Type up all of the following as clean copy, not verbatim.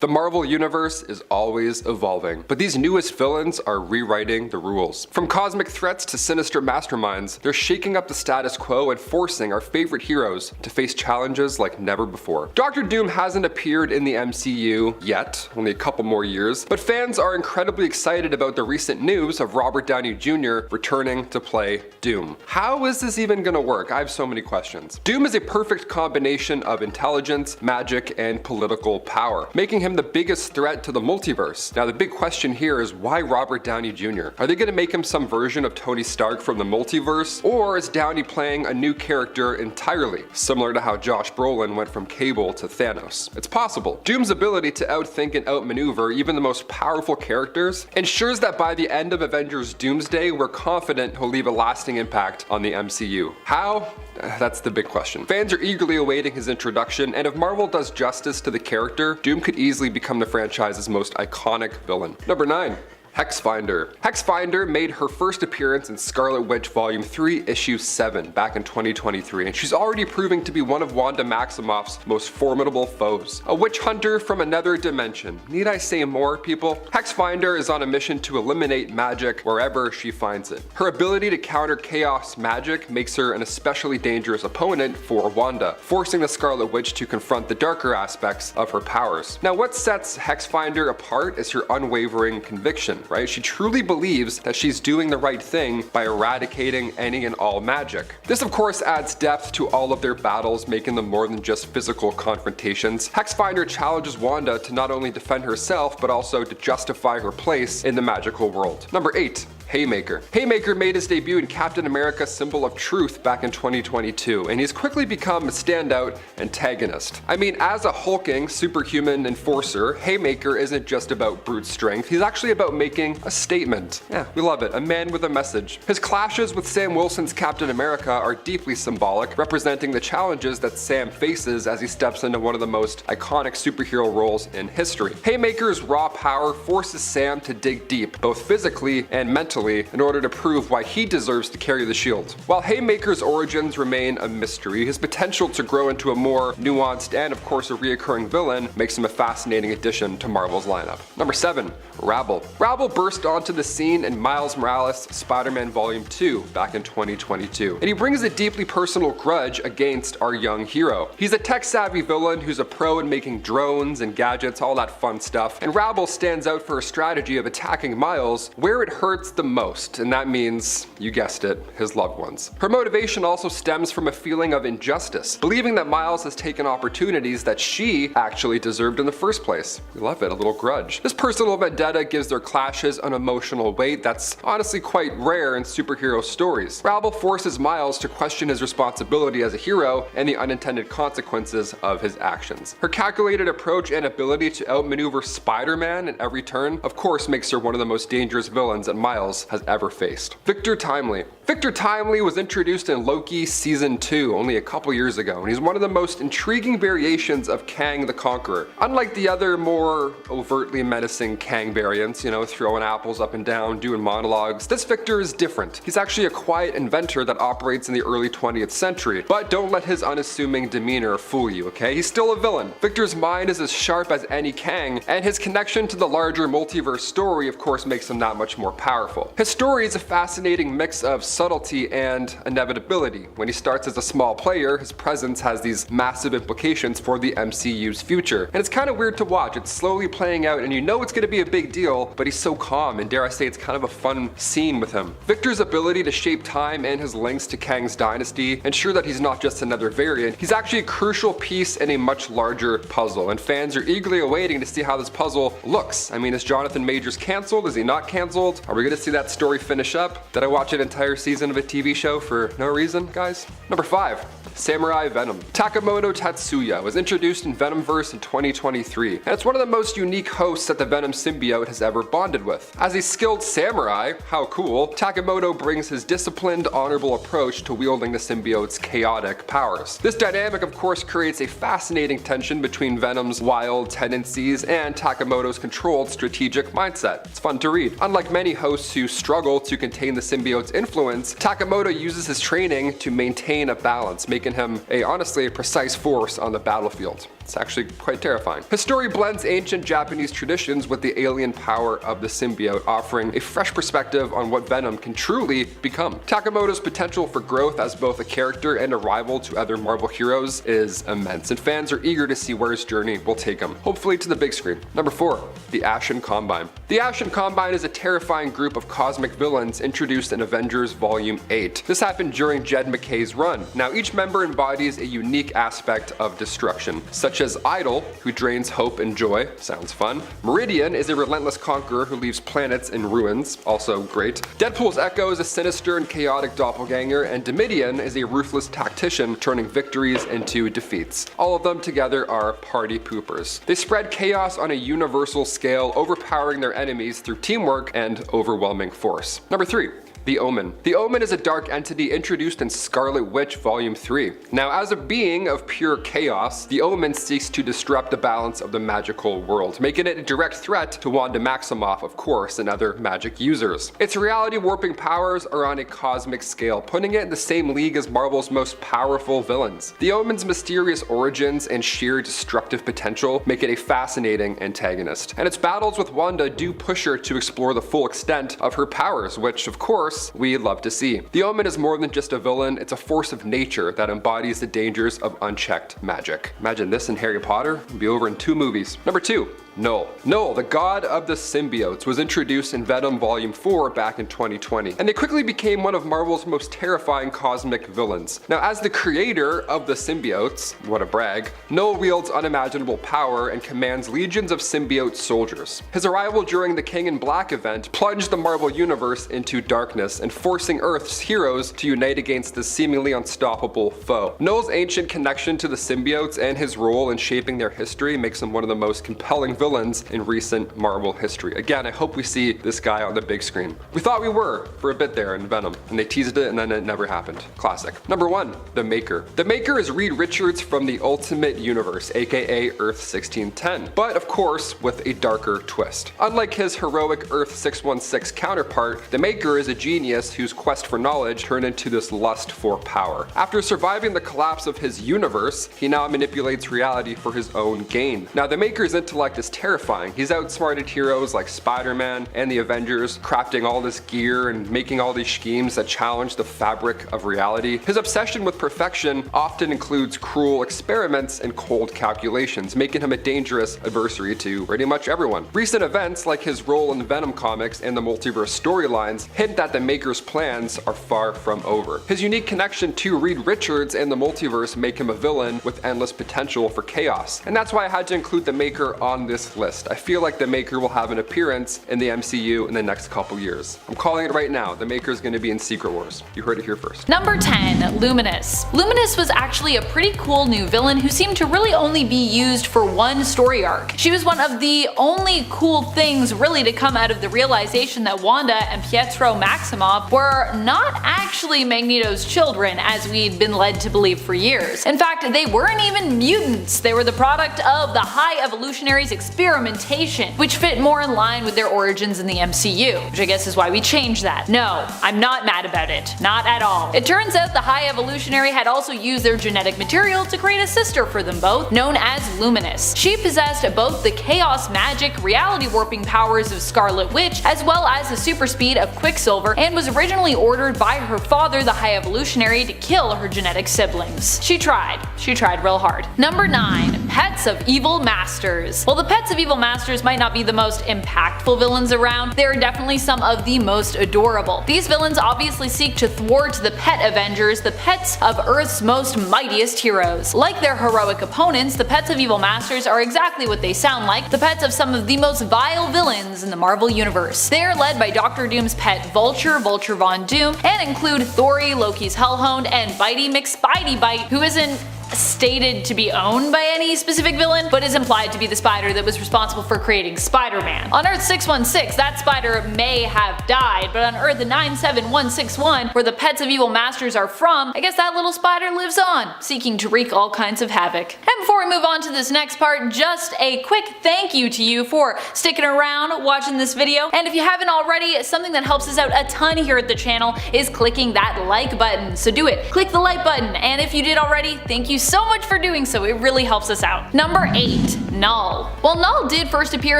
The Marvel Universe is always evolving, but these newest villains are rewriting the rules. From cosmic threats to sinister masterminds, they're shaking up the status quo and forcing our favorite heroes to face challenges like never before. Doctor Doom hasn't appeared in the MCU yet, only a couple more years, but fans are incredibly excited about the recent news of Robert Downey Jr. returning to play Doom. How is this even gonna work? I have so many questions. Doom is a perfect combination of intelligence, magic, and political power, making him the biggest threat to the multiverse. Now the big question here is, why Robert Downey Jr.? Are they going to make him some version of Tony Stark from the multiverse? Or is Downey playing a new character entirely, similar to how Josh Brolin went from Cable to Thanos? It's possible. Doom's ability to outthink and outmaneuver even the most powerful characters ensures that by the end of Avengers Doomsday, we're confident he'll leave a lasting impact on the MCU. How? That's the big question. Fans are eagerly awaiting his introduction, and if Marvel does justice to the character, Doom could easily become the franchise's most iconic villain. Number 9. Hexfinder. Hexfinder made her first appearance in Scarlet Witch Volume 3, Issue 7 back in 2023, and she's already proving to be one of Wanda Maximoff's most formidable foes. A witch hunter from another dimension. Need I say more, people? Hexfinder is on a mission to eliminate magic wherever she finds it. Her ability to counter chaos magic makes her an especially dangerous opponent for Wanda, forcing the Scarlet Witch to confront the darker aspects of her powers. Now what sets Hexfinder apart is her unwavering conviction. Right? She truly believes that she's doing the right thing by eradicating any and all magic. This of course adds depth to all of their battles, making them more than just physical confrontations. Hexfinder challenges Wanda to not only defend herself, but also to justify her place in the magical world. Number 8. Haymaker. Haymaker made his debut in Captain America: Symbol of Truth back in 2022, and he's quickly become a standout antagonist. I mean, as a hulking, superhuman enforcer, Haymaker isn't just about brute strength, he's actually about making a statement. Yeah, we love it, a man with a message. His clashes with Sam Wilson's Captain America are deeply symbolic, representing the challenges that Sam faces as he steps into one of the most iconic superhero roles in history. Haymaker's raw power forces Sam to dig deep, both physically and mentally, in order to prove why he deserves to carry the shield. While Haymaker's origins remain a mystery, his potential to grow into a more nuanced and of course a reoccurring villain makes him a fascinating addition to Marvel's lineup. Number 7. Rabble. Rabble burst onto the scene in Miles Morales' Spider-Man Volume 2 back in 2022, and he brings a deeply personal grudge against our young hero. He's a tech-savvy villain who's a pro in making drones and gadgets, all that fun stuff, and Rabble stands out for a strategy of attacking Miles where it hurts the most, and that means, you guessed it, his loved ones. Her motivation also stems from a feeling of injustice, believing that Miles has taken opportunities that she actually deserved in the first place. We love it, a little grudge. This personal vendetta gives their clashes an emotional weight that's honestly quite rare in superhero stories. Rabble forces Miles to question his responsibility as a hero and the unintended consequences of his actions. Her calculated approach and ability to outmaneuver Spider-Man at every turn, of course, makes her one of the most dangerous villains that Miles has ever faced. Victor Timely. Victor Timely was introduced in Loki Season 2 only a couple years ago, and he's one of the most intriguing variations of Kang the Conqueror. Unlike the other more overtly menacing Kang variants, you know, throwing apples up and down, doing monologues, this Victor is different. He's actually a quiet inventor that operates in the early 20th century, but don't let his unassuming demeanor fool you, okay? He's still a villain. Victor's mind is as sharp as any Kang, and his connection to the larger multiverse story of course makes him that much more powerful. His story is a fascinating mix of subtlety and inevitability. When he starts as a small player, his presence has these massive implications for the MCU's future. And it's kind of weird to watch. It's slowly playing out and you know it's going to be a big deal, but he's so calm, and dare I say it's kind of a fun scene with him. Victor's ability to shape time and his links to Kang's dynasty ensure that he's not just another variant, he's actually a crucial piece in a much larger puzzle, and fans are eagerly awaiting to see how this puzzle looks. I mean, is Jonathan Majors cancelled? Is he not cancelled? Are we going to see that story finish up? Did I watch an entire season of a TV show for no reason, guys? Number 5. Samurai Venom. Takemoto Tatsuya was introduced in Venomverse in 2023, and it's one of the most unique hosts that the Venom symbiote has ever bonded with. As a skilled samurai, how cool, Takemoto brings his disciplined, honorable approach to wielding the symbiote's chaotic powers. This dynamic of course creates a fascinating tension between Venom's wild tendencies and Takemoto's controlled strategic mindset. It's fun to read. Unlike many hosts who struggle to contain the symbiote's influence, Takemoto uses his training to maintain a balance, making him honestly a precise force on the battlefield. It's actually quite terrifying. His story blends ancient Japanese traditions with the alien power of the symbiote, offering a fresh perspective on what Venom can truly become. Takemoto's potential for growth as both a character and a rival to other Marvel heroes is immense, and fans are eager to see where his journey will take him, hopefully to the big screen. Number 4. The Ashen Combine. The Ashen Combine is a terrifying group of cosmic villains introduced in Avengers Volume 8. This happened during Jed McKay's run. Now each member embodies a unique aspect of destruction, such as Idol, who drains hope and joy, sounds fun. Meridian is a relentless conqueror who leaves planets in ruins, also great. Deadpool's Echo is a sinister and chaotic doppelganger, and Domitian is a ruthless tactician turning victories into defeats. All of them together are party poopers. They spread chaos on a universal scale, overpowering their enemies through teamwork and overwhelming force. Number 3. The Omen. The Omen is a dark entity introduced in Scarlet Witch Volume 3. Now, as a being of pure chaos, the Omen seeks to disrupt the balance of the magical world, making it a direct threat to Wanda Maximoff, of course, and other magic users. Its reality-warping powers are on a cosmic scale, putting it in the same league as Marvel's most powerful villains. The Omen's mysterious origins and sheer destructive potential make it a fascinating antagonist, and its battles with Wanda do push her to explore the full extent of her powers, which, of course, we love to see. The Omen is more than just a villain, it's a force of nature that embodies the dangers of unchecked magic. Imagine this in Harry Potter, it'd be over in 2 movies. Number 2. Null. Null, the god of the symbiotes, was introduced in Venom Volume 4 back in 2020, and they quickly became one of Marvel's most terrifying cosmic villains. Now, as the creator of the symbiotes, what a brag, Null wields unimaginable power and commands legions of symbiote soldiers. His arrival during the King in Black event plunged the Marvel Universe into darkness and forcing Earth's heroes to unite against this seemingly unstoppable foe. Null's ancient connection to the symbiotes and his role in shaping their history makes him one of the most compelling villains in recent Marvel history. Again, I hope we see this guy on the big screen. We thought we were for a bit there in Venom, and they teased it and then it never happened. Classic. Number 1. The Maker. The Maker is Reed Richards from the Ultimate Universe, aka Earth 1610, but of course with a darker twist. Unlike his heroic Earth 616 counterpart, the Maker is a genius whose quest for knowledge turned into this lust for power. After surviving the collapse of his universe, he now manipulates reality for his own gain. Now, the Maker's intellect is terrifying. He's outsmarted heroes like Spider-Man and the Avengers, crafting all this gear and making all these schemes that challenge the fabric of reality. His obsession with perfection often includes cruel experiments and cold calculations, making him a dangerous adversary to pretty much everyone. Recent events like his role in the Venom comics and the multiverse storylines hint that the Maker's plans are far from over. His unique connection to Reed Richards and the multiverse make him a villain with endless potential for chaos, and that's why I had to include the Maker on this list. I feel like the Maker will have an appearance in the MCU in the next couple years. I'm calling it right now, the Maker is going to be in Secret Wars. You heard it here first. Number 10. Luminous. Luminous was actually a pretty cool new villain who seemed to really only be used for one story arc. She was one of the only cool things really to come out of the realization that Wanda and Pietro Maximoff were not actually Magneto's children as we'd been led to believe for years. In fact, they weren't even mutants. They were the product of the High Evolutionaries' experimentation, which fit more in line with their origins in the MCU, which I guess is why we changed that. No, I'm not mad about it. Not at all. It turns out the High Evolutionary had also used their genetic material to create a sister for them both, known as Luminous. She possessed both the chaos magic, reality warping powers of Scarlet Witch, as well as the super speed of Quicksilver, and was originally ordered by her father, the High Evolutionary, to kill her genetic siblings. She tried real hard. Number 9. Pets of Evil Masters. While the Pets of Evil Masters might not be the most impactful villains around, they are definitely some of the most adorable. These villains obviously seek to thwart the Pet Avengers, the pets of Earth's most mightiest heroes. Like their heroic opponents, the Pets of Evil Masters are exactly what they sound like, the pets of some of the most vile villains in the Marvel Universe. They are led by Doctor Doom's pet Vulture, Vulture Von Doom, and include Thori, Loki's Hellhound, and Bitey McSpidey who isn't stated to be owned by any specific villain, but is implied to be the spider that was responsible for creating Spider-Man. On Earth 616, that spider may have died, but on Earth 97161, where the Pets of Evil Masters are from, I guess that little spider lives on, seeking to wreak all kinds of havoc. And before we move on to this next part, just a quick thank you to you for sticking around watching this video, and if you haven't already, something that helps us out a ton here at the channel is clicking that like button, so do it. Click the like button, and if you did already, thank you you so much for doing so, it really helps us out. Number 8. Null. While Null did first appear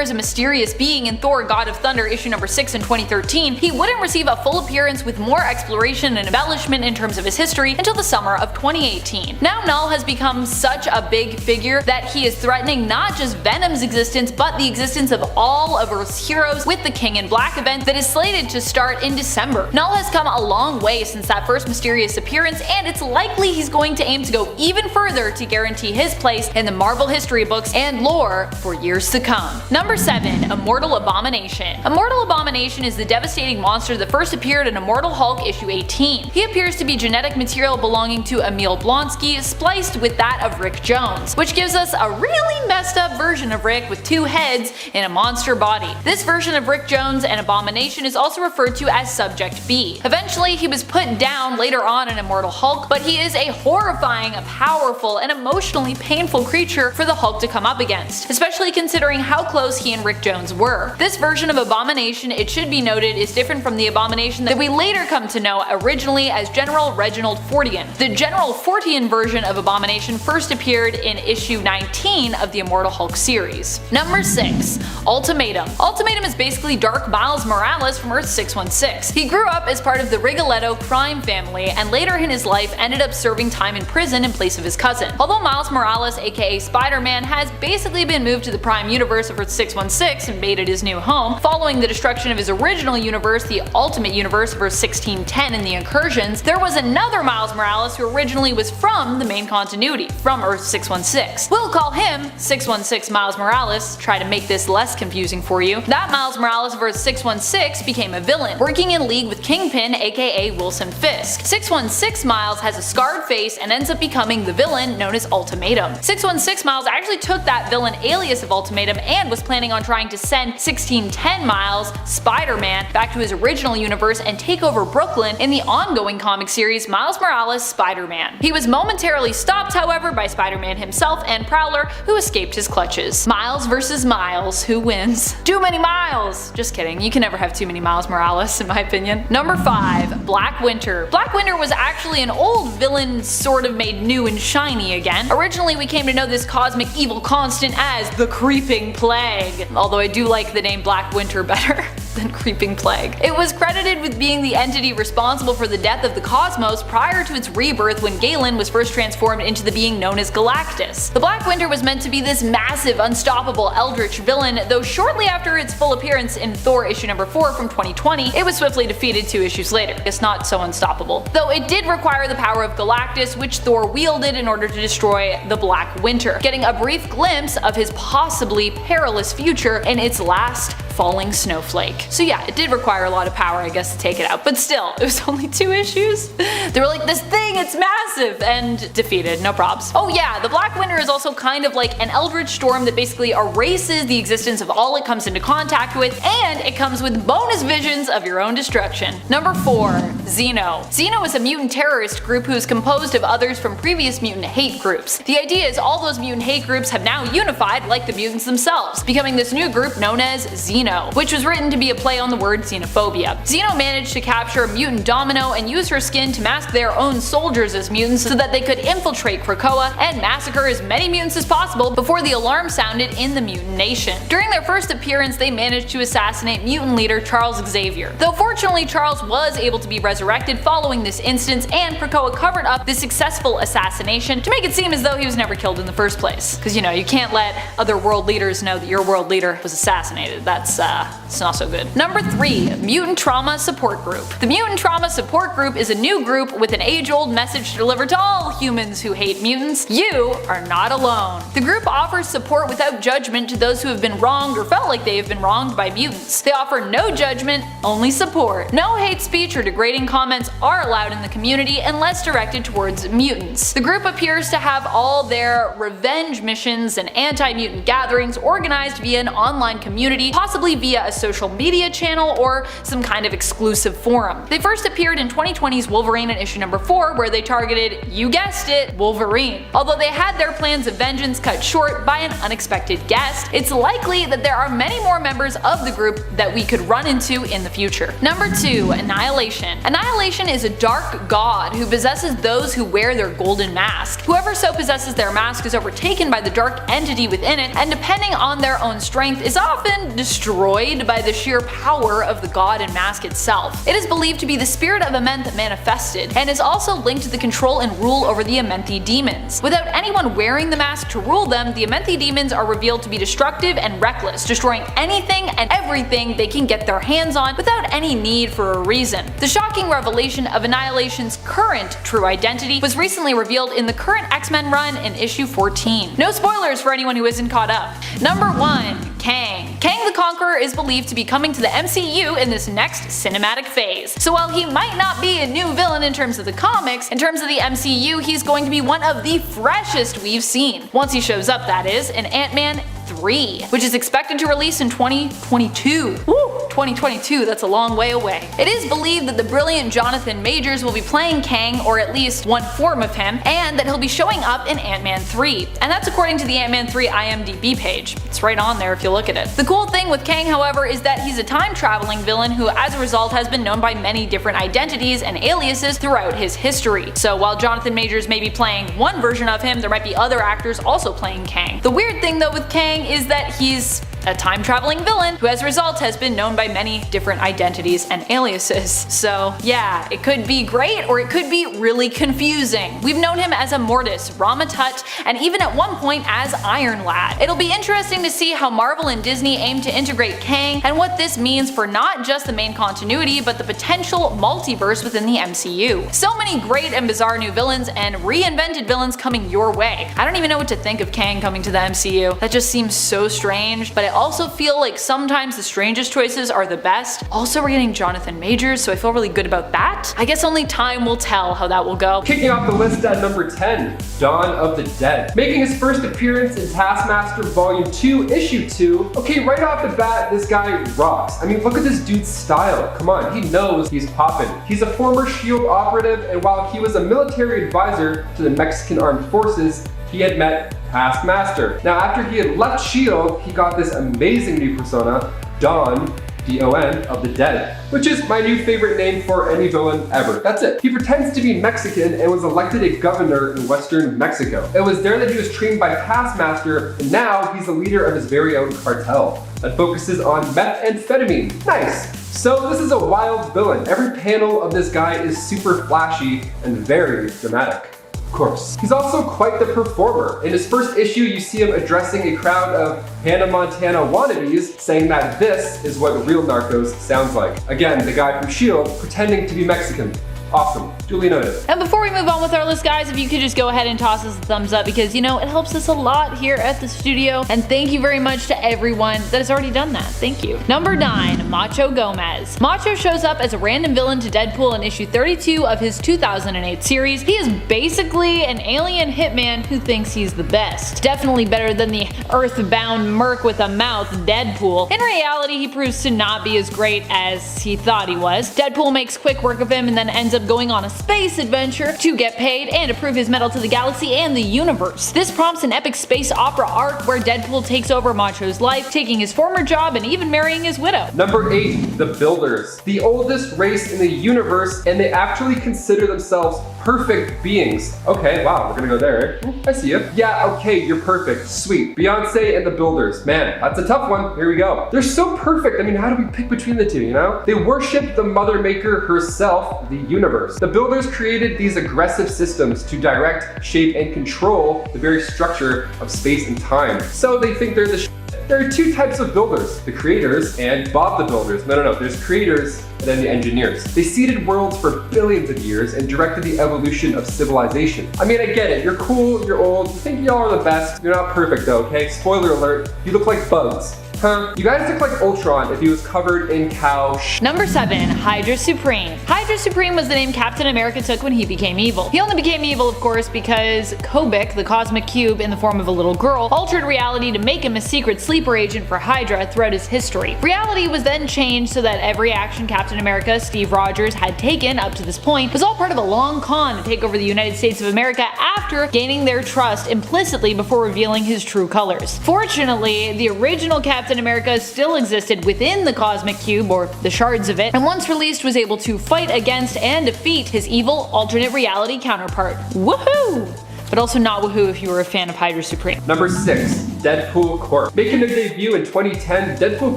as a mysterious being in Thor God of Thunder issue number 6 in 2013, he wouldn't receive a full appearance with more exploration and embellishment in terms of his history until the summer of 2018. Now Null has become such a big figure that he is threatening not just Venom's existence, but the existence of all of Earth's heroes with the King in Black event that is slated to start in December. Null has come a long way since that first mysterious appearance, and it's likely he's going to aim to go even further to guarantee his place in the Marvel history books and lore for years to come. Number 7. Immortal Abomination. Immortal Abomination is the devastating monster that first appeared in Immortal Hulk issue 18. He appears to be genetic material belonging to Emil Blonsky spliced with that of Rick Jones, which gives us a really messed up version of Rick with 2 heads in a monster body. This version of Rick Jones and Abomination is also referred to as Subject B. Eventually he was put down later on in Immortal Hulk, but he is a horrifying, powerful, and emotionally painful creature for the Hulk to come up against, especially considering how close he and Rick Jones were. This version of Abomination, it should be noted, is different from the Abomination that we later come to know originally as General Reginald Fortean. The General Fortean version of Abomination first appeared in issue 19 of the Immortal Hulk series. Number 6. Ultimatum. Ultimatum is basically Dark Miles Morales from Earth 616. He grew up as part of the Rigoletto crime family and later in his life ended up serving time in prison in place of his cousin. Although Miles Morales, aka Spider-Man, has basically been moved to the Prime Universe of Earth 616 and made it his new home, following the destruction of his original universe, the Ultimate Universe of Earth 1610 and the Incursions, there was another Miles Morales who originally was from the main continuity, from Earth 616. We'll call him 616 Miles Morales, try to make this less confusing for you. That Miles Morales of Earth 616 became a villain, working in league with Kingpin aka Wilson Fisk. 616 Miles has a scarred face and ends up becoming the villain known as Ultimatum. 616 Miles actually took that villain alias of Ultimatum and was planning on trying to send 1610 Miles, Spider-Man, back to his original universe and take over Brooklyn in the ongoing comic series Miles Morales Spider-Man. He was momentarily stopped, however, by Spider-Man himself and Prowler, who escaped his clutches. Miles versus Miles, who wins? Too many Miles! Just kidding, you can never have too many Miles Morales in my opinion. Number 5. Black Winter. Black Winter was actually an old villain sort of made new and shiny again. Originally we came to know this cosmic evil constant as the Creeping Plague, although I do like the name Black Winter better than Creeping Plague. It was credited with being the entity responsible for the death of the cosmos prior to its rebirth when Galen was first transformed into the being known as Galactus. The Black Winter was meant to be this massive, unstoppable eldritch villain, though shortly after its full appearance in Thor issue number 4 from 2020, it was swiftly defeated 2 issues later. It's not so unstoppable. Though it did require the power of Galactus, which Thor wielded in order to destroy the Black Winter, getting a brief glimpse of his possibly perilous future in its last falling snowflake. So yeah, it did require a lot of power, I guess, to take it out, but still, it was only 2 issues. They were like, this thing, it's massive, and defeated, no probs. Oh yeah, the Black Winter is also kind of like an eldritch storm that basically erases the existence of all it comes into contact with, and it comes with bonus visions of your own destruction. Number 4. Xeno. Xeno is a mutant terrorist group who is composed of others from previous mutant hate groups. The idea is all those mutant hate groups have now unified like the mutants themselves, becoming this new group known as Xeno, which was written to be a play on the word xenophobia. Xeno managed to capture mutant Domino and use her skin to mask their own soldiers as mutants so that they could infiltrate Krakoa and massacre as many mutants as possible before the alarm sounded in the mutant nation. During their first appearance, they managed to assassinate mutant leader Charles Xavier. Though fortunately Charles was able to be resurrected following this instance, and Krakoa covered up the successful assassination to make it seem as though he was never killed in the first place. Cause you know, you can't let other world leaders know that your world leader was assassinated. That's it's not so good. Number 3. Mutant Trauma Support Group. The Mutant Trauma Support Group is a new group with an age-old message to deliver to all humans who hate mutants. You are not alone. The group offers support without judgment to those who have been wronged or felt like they have been wronged by mutants. They offer no judgment, only support. No hate speech or degrading comments are allowed in the community unless directed towards mutants. The group appears to have all their revenge missions and anti-mutant gatherings organized via an online community, possibly possibly via a social media channel or some kind of exclusive forum. They first appeared in 2020's Wolverine in issue number 4, where they targeted, you guessed it, Wolverine. Although they had their plans of vengeance cut short by an unexpected guest, it's likely that there are many more members of the group that we could run into in the future. Number 2. Annihilation. Annihilation is a dark god who possesses those who wear their golden mask. Whoever so possesses their mask is overtaken by the dark entity within it, and depending on their own strength, is often destroyed by the sheer power of the god and mask itself. It is believed to be the spirit of Amenth manifested, and is also linked to the control and rule over the Amenthi demons. Without anyone wearing the mask to rule them, the Amenthi demons are revealed to be destructive and reckless, destroying anything and everything they can get their hands on without any need for a reason. The shocking revelation of Annihilation's current true identity was recently revealed in the current X-Men run in issue 14. No spoilers for anyone who isn't caught up. Number 1. Kang. Kang the Conqueror is believed to be coming to the MCU in this next cinematic phase. So while he might not be a new villain in terms of the comics, in terms of the MCU he's going to be one of the freshest we've seen. Once he shows up, that is, in Ant-Man 3, which is expected to release in 2022. Woo! 2022, that's a long way away. It is believed that the brilliant Jonathan Majors will be playing Kang, or at least one form of him, and that he'll be showing up in Ant-Man 3. And that's according to the Ant-Man 3 IMDb page. It's right on there if you look at it. The cool thing with Kang, however, is that he's a time-traveling villain who as a result has been known by many different identities and aliases throughout his history. So while Jonathan Majors may be playing one version of him, there might be other actors also playing Kang. The weird thing though with Kang is that he's a time-traveling villain who as a result has been known by many different identities and aliases. So yeah, it could be great or it could be really confusing. We've known him as Immortus, Ramatut, and even at one point as Iron Lad. It'll be interesting to see how Marvel and Disney aim to integrate Kang and what this means for not just the main continuity but the potential multiverse within the MCU. So many great and bizarre new villains and reinvented villains coming your way. I don't even know what to think of Kang coming to the MCU. That just seems so strange, but I also feel like sometimes the strangest choices are the best. Also, we're getting Jonathan Majors, so I feel really good about that. I guess only time will tell how that will go. Kicking off the list at number 10, Dawn of the Dead. Making his first appearance in Taskmaster Volume 2, Issue 2. Okay, right off the bat, this guy rocks. I mean, look at this dude's style. Come on, he knows he's poppin'. He's a former SHIELD operative, and while he was a military advisor to the Mexican Armed Forces, he had met Taskmaster. Now after he had left SHIELD, he got this amazing new persona, Dawn, D-O-N, of the Dead, which is my new favorite name for any villain ever. That's it. He pretends to be Mexican and was elected a governor in Western Mexico. It was there that he was trained by Taskmaster, and now he's the leader of his very own cartel that focuses on methamphetamine. Nice. So this is a wild villain. Every panel of this guy is super flashy and very dramatic. Of course. He's also quite the performer. In his first issue, you see him addressing a crowd of Hannah Montana wannabes, saying that this is what real narcos sounds like. Again, the guy from SHIELD pretending to be Mexican. Awesome. Duly noted. And before we move on with our list, guys, if you could just go ahead and toss us a thumbs up because, you know, it helps us a lot here at the studio. And thank you very much to everyone that has already done that. Thank you. Number 9, Macho Gomez. Macho shows up as a random villain to Deadpool in issue 32 of his 2008 series. He is basically an alien hitman who thinks he's the best. Definitely better than the earthbound merc with a mouth, Deadpool. In reality, he proves to not be as great as he thought he was. Deadpool makes quick work of him and then ends up going on a space adventure to get paid and to prove his mettle to the galaxy and the universe. This prompts an epic space opera arc where Deadpool takes over Macho's life, taking his former job and even marrying his widow. Number 8, the Builders. The oldest race in the universe, and they actually consider themselves perfect beings. Okay, wow, we're gonna go there. I see you. Yeah, okay, you're perfect. Sweet. Beyonce and the Builders. Man, that's a tough one. Here we go. They're so perfect. I mean, how do we pick between the two, you know? They worship the Mother Maker herself, the universe. The Builders created these aggressive systems to direct, shape, and control the very structure of space and time. So they think they're the shit. There are two types of builders, the creators and Bob the Builders. No, there's creators and then the engineers. They seeded worlds for billions of years and directed the evolution of civilization. I mean, I get it, you're cool, you're old, you think y'all are the best, you're not perfect though, okay? Spoiler alert, you look like bugs. Huh? You guys look like Ultron if he was covered in cow sh. Number 7. Hydra Supreme. Hydra Supreme was the name Captain America took when he became evil. He only became evil, of course, because Kobik, the cosmic cube in the form of a little girl, altered reality to make him a secret sleeper agent for Hydra throughout his history. Reality was then changed so that every action Captain America, Steve Rogers, had taken up to this point was all part of a long con to take over the United States of America after gaining their trust implicitly before revealing his true colors. Fortunately, the original Captain America still existed within the cosmic cube, or the shards of it, and once released was able to fight against and defeat his evil alternate reality counterpart. Woohoo! But also not woohoo if you were a fan of Hydra Supreme. Number 6. Deadpool Corps. Making their debut in 2010, Deadpool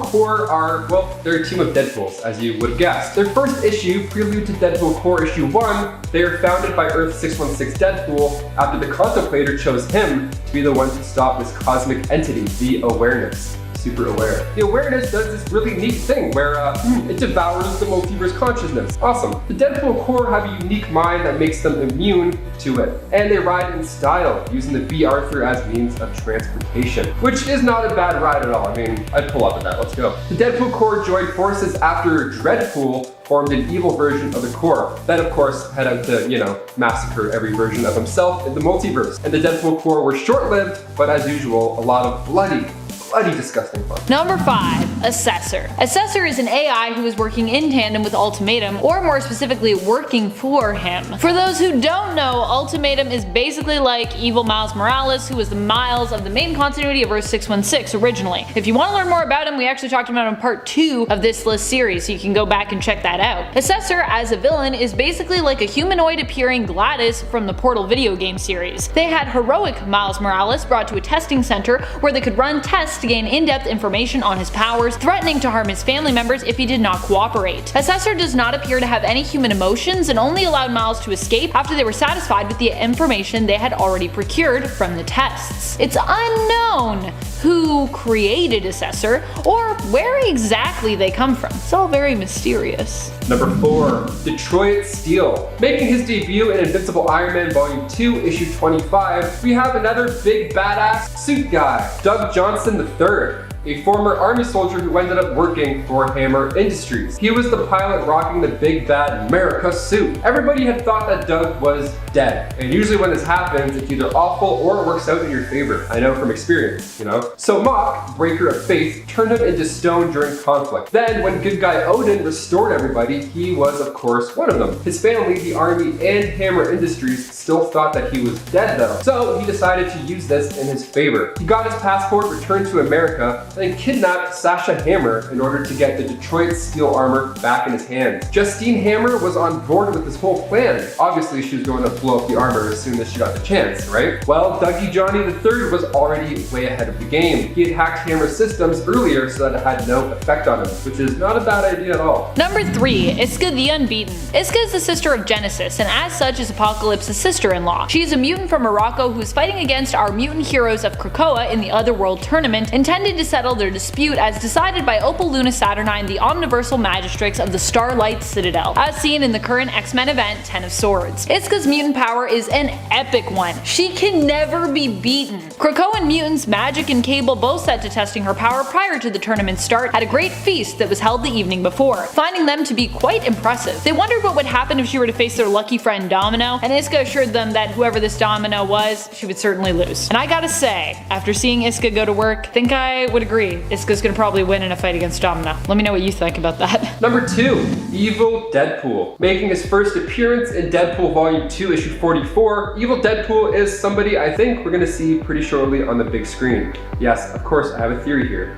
Corps are, well, they're a team of Deadpools, as you would have guessed. Their first issue, Prelude to Deadpool Corps issue 1, they are founded by Earth 616 Deadpool after the Contemplator chose him to be the one to stop this cosmic entity, the Awareness. Super aware. The Awareness does this really neat thing where it devours the multiverse consciousness. Awesome. The Deadpool Corps have a unique mind that makes them immune to it, and they ride in style, using the B. Arthur as means of transportation, which is not a bad ride at all. I mean, I'd pull up with that. Let's go. The Deadpool Corps joined forces after Dreadpool formed an evil version of the Corps that, of course, had out to, massacre every version of himself in the multiverse. And the Deadpool Corps were short-lived, but as usual, a lot of bloody disgusting fun. Number 5. Assessor. Assessor is an AI who is working in tandem with Ultimatum, or more specifically, working for him. For those who don't know, Ultimatum is basically like evil Miles Morales, who was the Miles of the main continuity of Earth 616 originally. If you want to learn more about him, we actually talked about him in part 2 of this list series, so you can go back and check that out. Assessor, as a villain, is basically like a humanoid appearing Gladys from the Portal video game series. They had heroic Miles Morales brought to a testing center where they could run tests to gain in-depth information on his powers, threatening to harm his family members if he did not cooperate. Assessor does not appear to have any human emotions and only allowed Miles to escape after they were satisfied with the information they had already procured from the tests. It's unknown who created Assessor or where exactly they come from. It's all very mysterious. Number 4. Detroit Steel. Making his debut in Invincible Iron Man Volume 2, Issue 25, we have another big badass suit guy, Doug Johnson III. A former army soldier who ended up working for Hammer Industries. He was the pilot rocking the big bad America suit. Everybody had thought that Doug was dead, and usually when this happens, it's either awful or it works out in your favor. I know from experience, So Mok, Breaker of Faith, turned him into stone during conflict. Then, when good guy Odin restored everybody, he was of course one of them. His family, the army, and Hammer Industries still thought that he was dead though, so he decided to use this in his favor. He got his passport, returned to America, and kidnapped Sasha Hammer in order to get the Detroit Steel armor back in his hands. Justine Hammer was on board with this whole plan. Obviously, she was going to blow up the armor as soon as she got the chance, right? Well, Dougie Johnny III was already way ahead of the game. He had hacked Hammer's systems earlier so that it had no effect on him, which is not a bad idea at all. Number 3. Iska the Unbeaten. Iska is the sister of Genesis, and as such is Apocalypse's sister-in-law. She is a mutant from Morocco who is fighting against our mutant heroes of Krakoa in the Otherworld tournament, intended to settle their dispute as decided by Opal Luna Saturnine, the omniversal magistrates of the Starlight Citadel, as seen in the current X-Men event 10 of Swords. Iska's mutant power is an epic one. She can never be beaten. Krakoan mutants Magic and Cable both set to testing her power prior to the tournament's start at a great feast that was held the evening before, finding them to be quite impressive. They wondered what would happen if she were to face their lucky friend Domino, and Iska assured them that whoever this Domino was, she would certainly lose. And I gotta say, after seeing Iska go to work, I think I would agree. Iska's gonna probably win in a fight against Domino. Let me know what you think about that. Number 2. Evil Deadpool. Making his first appearance in Deadpool Volume 2, Issue 44, Evil Deadpool is somebody I think we're gonna see pretty shortly on the big screen. Yes, of course, I have a theory here.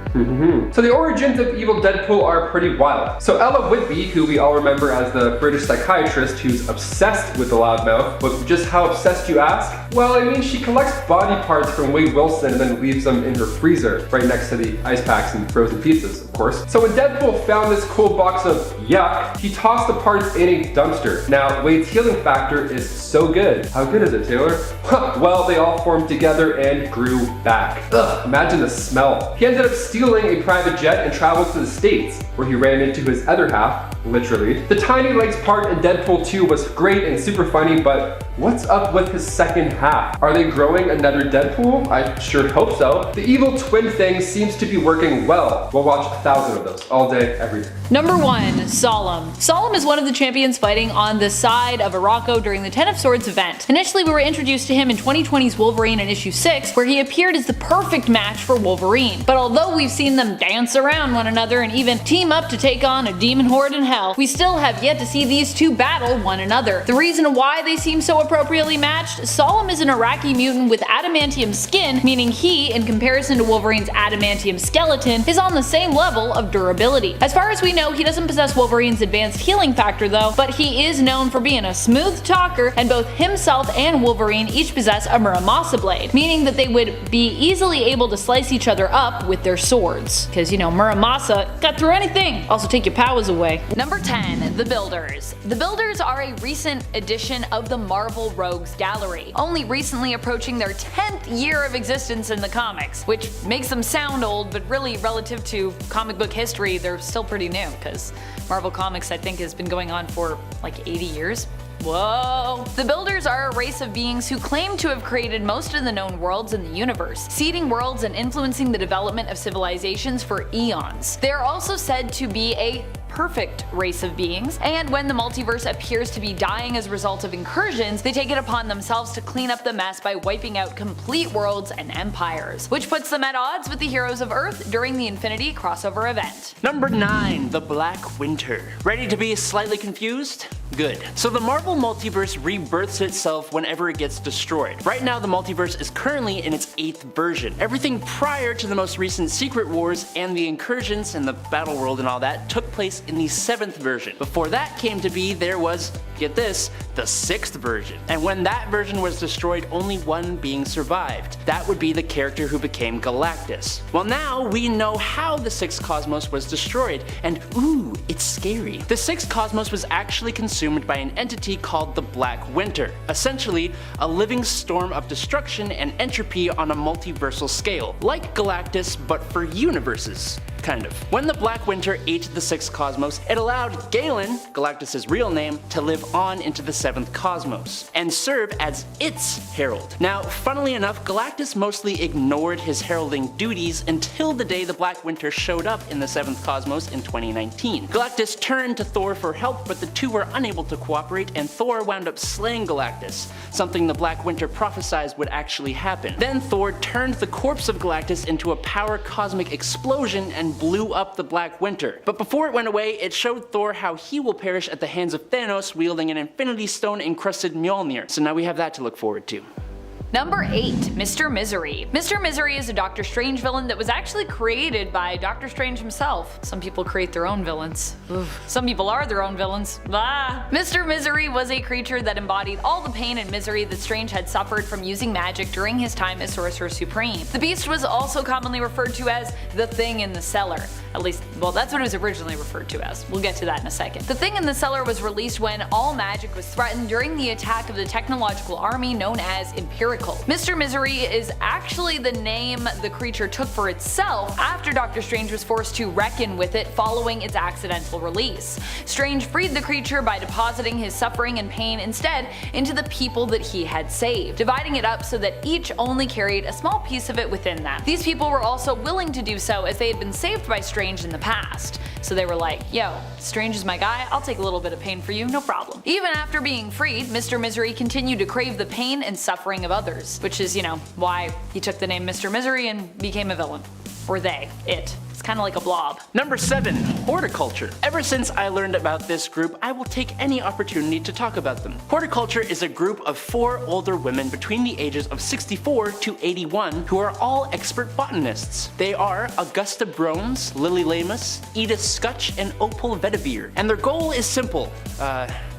So the origins of Evil Deadpool are pretty wild. So Ella Whitby, who we all remember as the British psychiatrist who's obsessed with the loudmouth, but just how obsessed you ask? Well, I mean, she collects body parts from Wade Wilson and then leaves them in her freezer, right next to the ice packs and frozen pizzas, of course. So when Deadpool found this cool box of yuck, he tossed the parts in a dumpster. Now, Wade's healing factor is so good. How good is it, Taylor? Well, they all formed together and grew back. Ugh, imagine the smell. He ended up stealing a private jet and traveled to the States, where he ran into his other half, literally. The Tiny Legs part in Deadpool 2 was great and super funny, but what's up with his second half? Are they growing another Deadpool? I sure hope so. The evil twin thing seems seems to be working well. We'll watch 1,000 of those all day, every day. Number 1. Solemn. Solemn is one of the champions fighting on the side of Araco during the Ten of Swords event. Initially, we were introduced to him in 2020's Wolverine in issue 6, where he appeared as the perfect match for Wolverine. But although we've seen them dance around one another and even team up to take on a demon horde in hell, we still have yet to see these two battle one another. The reason why they seem so appropriately matched: Solemn is an Iraqi mutant with adamantium skin, meaning he, in comparison to Wolverine's adamantium skeleton, is on the same level of durability. As far as we know, he doesn't possess Wolverine's advanced healing factor though, but he is known for being a smooth talker, and both himself and Wolverine each possess a Muramasa blade, meaning that they would be easily able to slice each other up with their swords. Cause you know, Muramasa cut through anything, also take your powers away. Number 10. The Builders. The Builders are a recent addition of the Marvel Rogues Gallery, only recently approaching their 10th year of existence in the comics, which makes them sound old, but really relative to comic book history, they're still pretty new, because Marvel Comics I think has been going on for like 80 years. Whoa! The Builders are a race of beings who claim to have created most of the known worlds in the universe, seeding worlds and influencing the development of civilizations for eons. They are also said to be a perfect race of beings, and when the multiverse appears to be dying as a result of incursions, they take it upon themselves to clean up the mess by wiping out complete worlds and empires, which puts them at odds with the heroes of Earth during the Infinity crossover event. Number 9. The Black Winter. Ready to be slightly confused? Good. So the Marvel multiverse rebirths itself whenever it gets destroyed. Right now the multiverse is currently in its 8th version. Everything prior to the most recent Secret Wars and the incursions and the battle world and all that took place in the 7th version. Before that came to be, there was, get this, the 6th version. And when that version was destroyed, only one being survived. That would be the character who became Galactus. Well, now we know how the 6th cosmos was destroyed, and ooh, it's scary. The 6th cosmos was actually consumed by an entity called the Black Winter, essentially a living storm of destruction and entropy on a multiversal scale, like Galactus but for universes. Kind of. When the Black Winter ate the 6th cosmos, it allowed Galen, Galactus' real name, to live on into the 7th cosmos, and serve as its herald. Now, funnily enough, Galactus mostly ignored his heralding duties until the day the Black Winter showed up in the 7th cosmos in 2019. Galactus turned to Thor for help, but the two were unable to cooperate, and Thor wound up slaying Galactus, something the Black Winter prophesied would actually happen. Then Thor turned the corpse of Galactus into a power cosmic explosion and blew up the Black Winter. But before it went away, it showed Thor how he will perish at the hands of Thanos wielding an Infinity Stone encrusted Mjolnir. So now we have that to look forward to. Number 8. Mr. Misery. Mr. Misery is a Doctor Strange villain that was actually created by Doctor Strange himself. Some people create their own villains. Oof. Some people are their own villains. Ah. Mr. Misery was a creature that embodied all the pain and misery that Strange had suffered from using magic during his time as Sorcerer Supreme. The beast was also commonly referred to as the Thing in the Cellar. At least, well, that's what it was originally referred to as. We'll get to that in a second. The Thing in the Cellar was released when all magic was threatened during the attack of the technological army known as Empirical. Mr. Misery is actually the name the creature took for itself after Doctor Strange was forced to reckon with it following its accidental release. Strange freed the creature by depositing his suffering and pain instead into the people that he had saved, dividing it up so that each only carried a small piece of it within them. These people were also willing to do so as they had been saved by Strange in the past. So they were like, yo, Strange is my guy, I'll take a little bit of pain for you, no problem. Even after being freed, Mr. Misery continued to crave the pain and suffering of others, which is, you know, why he took the name Mr. Misery and became a villain. Or they, it. It's kind of like a blob. Number 7. Hordeculture. Ever since I learned about this group, I will take any opportunity to talk about them. Hordeculture is a group of 4 older women between the ages of 64 to 81 who are all expert botanists. They are Augusta Bromes, Lily Lamus, Edith Scutch, and Opal Vedivere. And their goal is simple.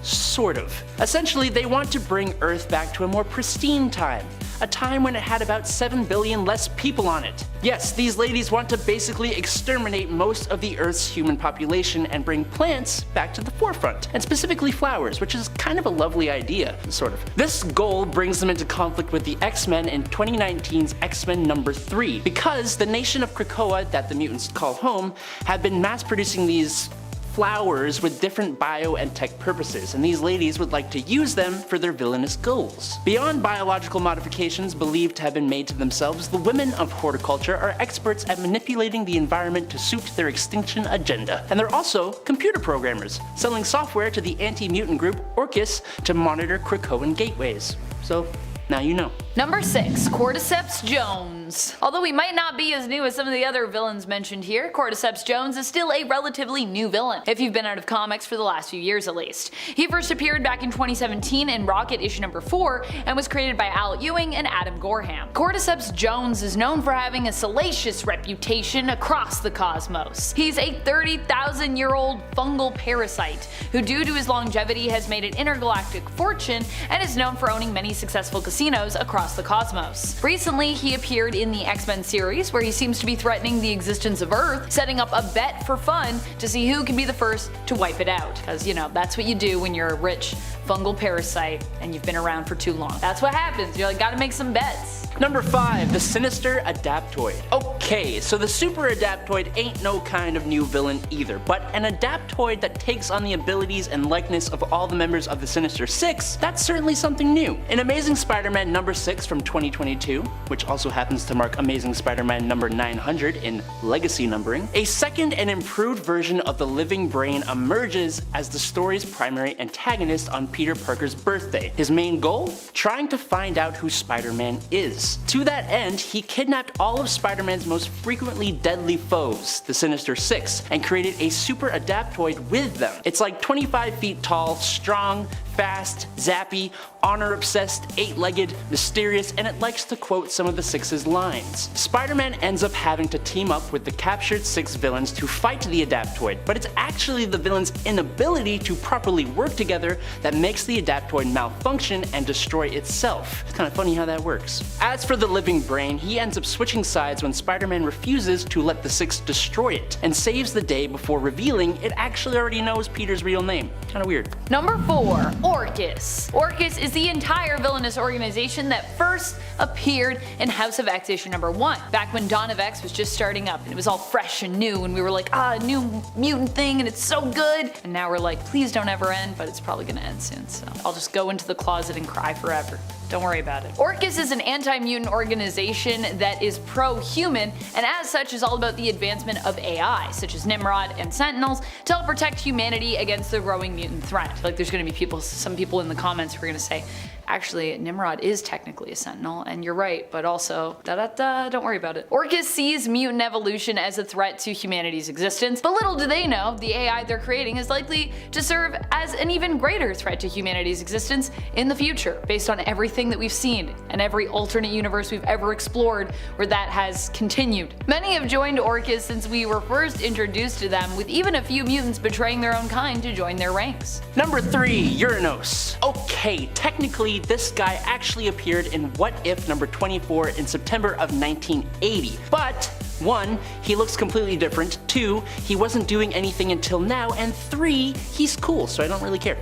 Sort of. Essentially, they want to bring Earth back to a more pristine time. A time when it had about 7 billion less people on it. Yes, these ladies want to basically exterminate most of the Earth's human population and bring plants back to the forefront, and specifically flowers, which is kind of a lovely idea, sort of. This goal brings them into conflict with the X-Men in 2019's X-Men number 3, because the nation of Krakoa, that the mutants call home, have been mass producing these flowers with different bio and tech purposes, and these ladies would like to use them for their villainous goals. Beyond biological modifications believed to have been made to themselves, the women of Hordeculture are experts at manipulating the environment to suit their extinction agenda. And they're also computer programmers, selling software to the anti-mutant group Orcus to monitor Krakoan gateways. So, now you know. Number 6. Cordyceps Jones. Although he might not be as new as some of the other villains mentioned here, Cordyceps Jones is still a relatively new villain, if you've been out of comics for the last few years at least. He first appeared back in 2017 in Rocket issue number 4 and was created by Al Ewing and Adam Gorham. Cordyceps Jones is known for having a salacious reputation across the cosmos. He's a 30,000-year-old fungal parasite who, due to his longevity, has made an intergalactic fortune and is known for owning many successful casinos across the cosmos. Recently, he appeared in the X-Men series where he seems to be threatening the existence of Earth, setting up a bet for fun to see who can be the first to wipe it out. Cause you know, that's what you do when you're a rich fungal parasite and you've been around for too long. That's what happens, you're like, gotta make some bets. Number 5. The Sinister Adaptoid. Okay, so the Super Adaptoid ain't no kind of new villain either, but an Adaptoid that takes on the abilities and likeness of all the members of the Sinister Six, that's certainly something new. In Amazing Spider-Man number 6 from 2022, which also happens to mark Amazing Spider-Man number 900 in legacy numbering, a second and improved version of the Living Brain emerges as the story's primary antagonist on Peter Parker's birthday. His main goal? Trying to find out who Spider-Man is. To that end, he kidnapped all of Spider-Man's most frequently deadly foes, the Sinister Six, and created a super adaptoid with them. It's like 25 feet tall, strong, fast, zappy, honor-obsessed, eight-legged, mysterious, and it likes to quote some of the Six's lines. Spider-Man ends up having to team up with the captured Six villains to fight the Adaptoid, but it's actually the villains' inability to properly work together that makes the Adaptoid malfunction and destroy itself. It's kind of funny how that works. As for the Living Brain, he ends up switching sides when Spider-Man refuses to let the Six destroy it, and saves the day before revealing it actually already knows Peter's real name. Kinda weird. Number 4. Orcus. Orcus is the entire villainous organization that first appeared in House of X issue number 1, back when Dawn of X was just starting up and it was all fresh and new and we were like, a new mutant thing and it's so good, and now we're like, please don't ever end, but it's probably gonna end soon, so I'll just go into the closet and cry forever. Don't worry about it. Orcus is an anti-mutant organization that is pro-human, and as such is all about the advancement of AI, such as Nimrod and Sentinels, to help protect humanity against the growing mutant threat. I feel like there's gonna be some people in the comments who are gonna say, actually, Nimrod is technically a Sentinel, and you're right, but also, don't worry about it. Orcus sees mutant evolution as a threat to humanity's existence, but little do they know, the AI they're creating is likely to serve as an even greater threat to humanity's existence in the future, based on everything that we've seen, and every alternate universe we've ever explored where that has continued. Many have joined Orcus since we were first introduced to them, with even a few mutants betraying their own kind to join their ranks. Number 3. Uranos. Okay, technically this guy actually appeared in What If number 24 in September of 1980, but 1. He looks completely different, 2. He wasn't doing anything until now, and 3. He's cool, so I don't really care.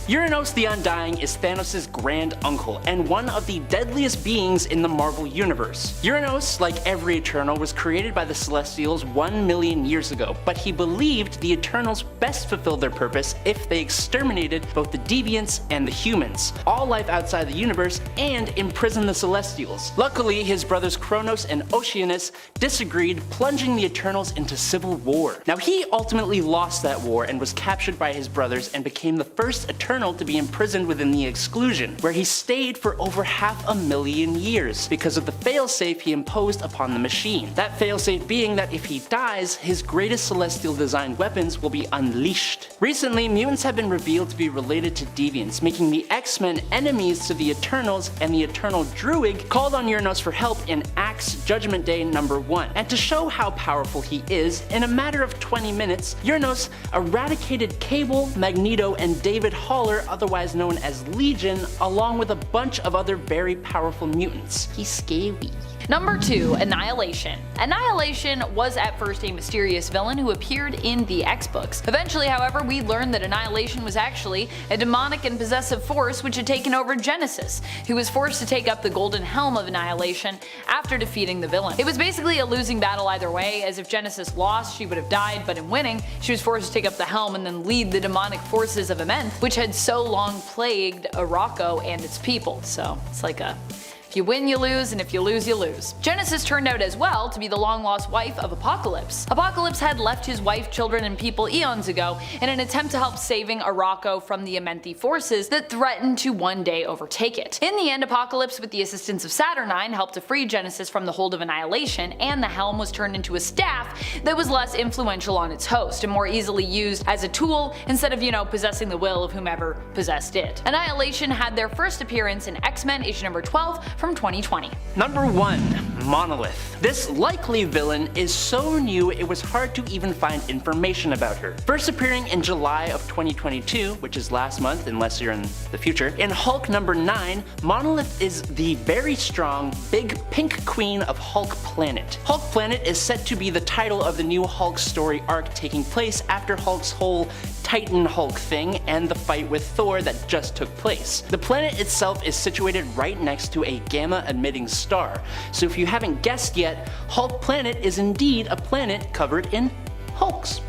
Uranos the Undying is Thanos' grand uncle, and one of the deadliest beings in the Marvel Universe. Uranos, like every Eternal, was created by the Celestials 1 million years ago, but he believed the Eternals best fulfilled their purpose if they exterminated both the Deviants and the humans, all life outside the universe, and imprisoned the Celestials. Luckily, his brothers Kronos and Oceanus disagreed, plunging the Eternals into civil war. Now, he ultimately lost that war and was captured by his brothers and became the first Eternal to be imprisoned within the Exclusion, where he stayed for over 500,000 years because of the failsafe he imposed upon the machine. That failsafe being that if he dies, his greatest celestial designed weapons will be unleashed. Recently, mutants have been revealed to be related to deviants, making the X-Men enemies to the Eternals, and the Eternal Druid called on Uranos for help in Axe Judgment Day number 1. And to show how powerful he is, in a matter of 20 minutes, Uranos eradicated Cable, Magneto, and David Haller, otherwise known as Legion, along with a bunch of other very powerful mutants. He's scary. Number 2. Annihilation. Annihilation was at first a mysterious villain who appeared in the X-books. Eventually, however, we learned that Annihilation was actually a demonic and possessive force which had taken over Genesis, who was forced to take up the golden helm of Annihilation after defeating the villain. It was basically a losing battle either way, as if Genesis lost, she would have died, but in winning, she was forced to take up the helm and then lead the demonic forces of Amenth, which had so long plagued Araco and its people. So it's like a if you win, you lose, and if you lose, you lose. Genesis turned out as well to be the long-lost wife of Apocalypse. Apocalypse had left his wife, children, and people eons ago in an attempt to help saving Araco from the Amenthi forces that threatened to one day overtake it. In the end, Apocalypse, with the assistance of Saturnine, helped to free Genesis from the hold of Annihilation, and the helm was turned into a staff that was less influential on its host and more easily used as a tool instead of, possessing the will of whomever possessed it. Annihilation had their first appearance in X-Men issue number 12 from 2020. Number 1. Monolith. This likely villain is so new it was hard to even find information about her. First appearing in July of 2022, which is last month unless you're in the future, in Hulk number 9, Monolith is the very strong, big pink queen of Hulk Planet. Hulk Planet is set to be the title of the new Hulk story arc taking place after Hulk's whole Titan Hulk thing and the fight with Thor that just took place. The planet itself is situated right next to a gamma-emitting star, so if you haven't guessed yet, Hulk Planet is indeed a planet covered in Hulks.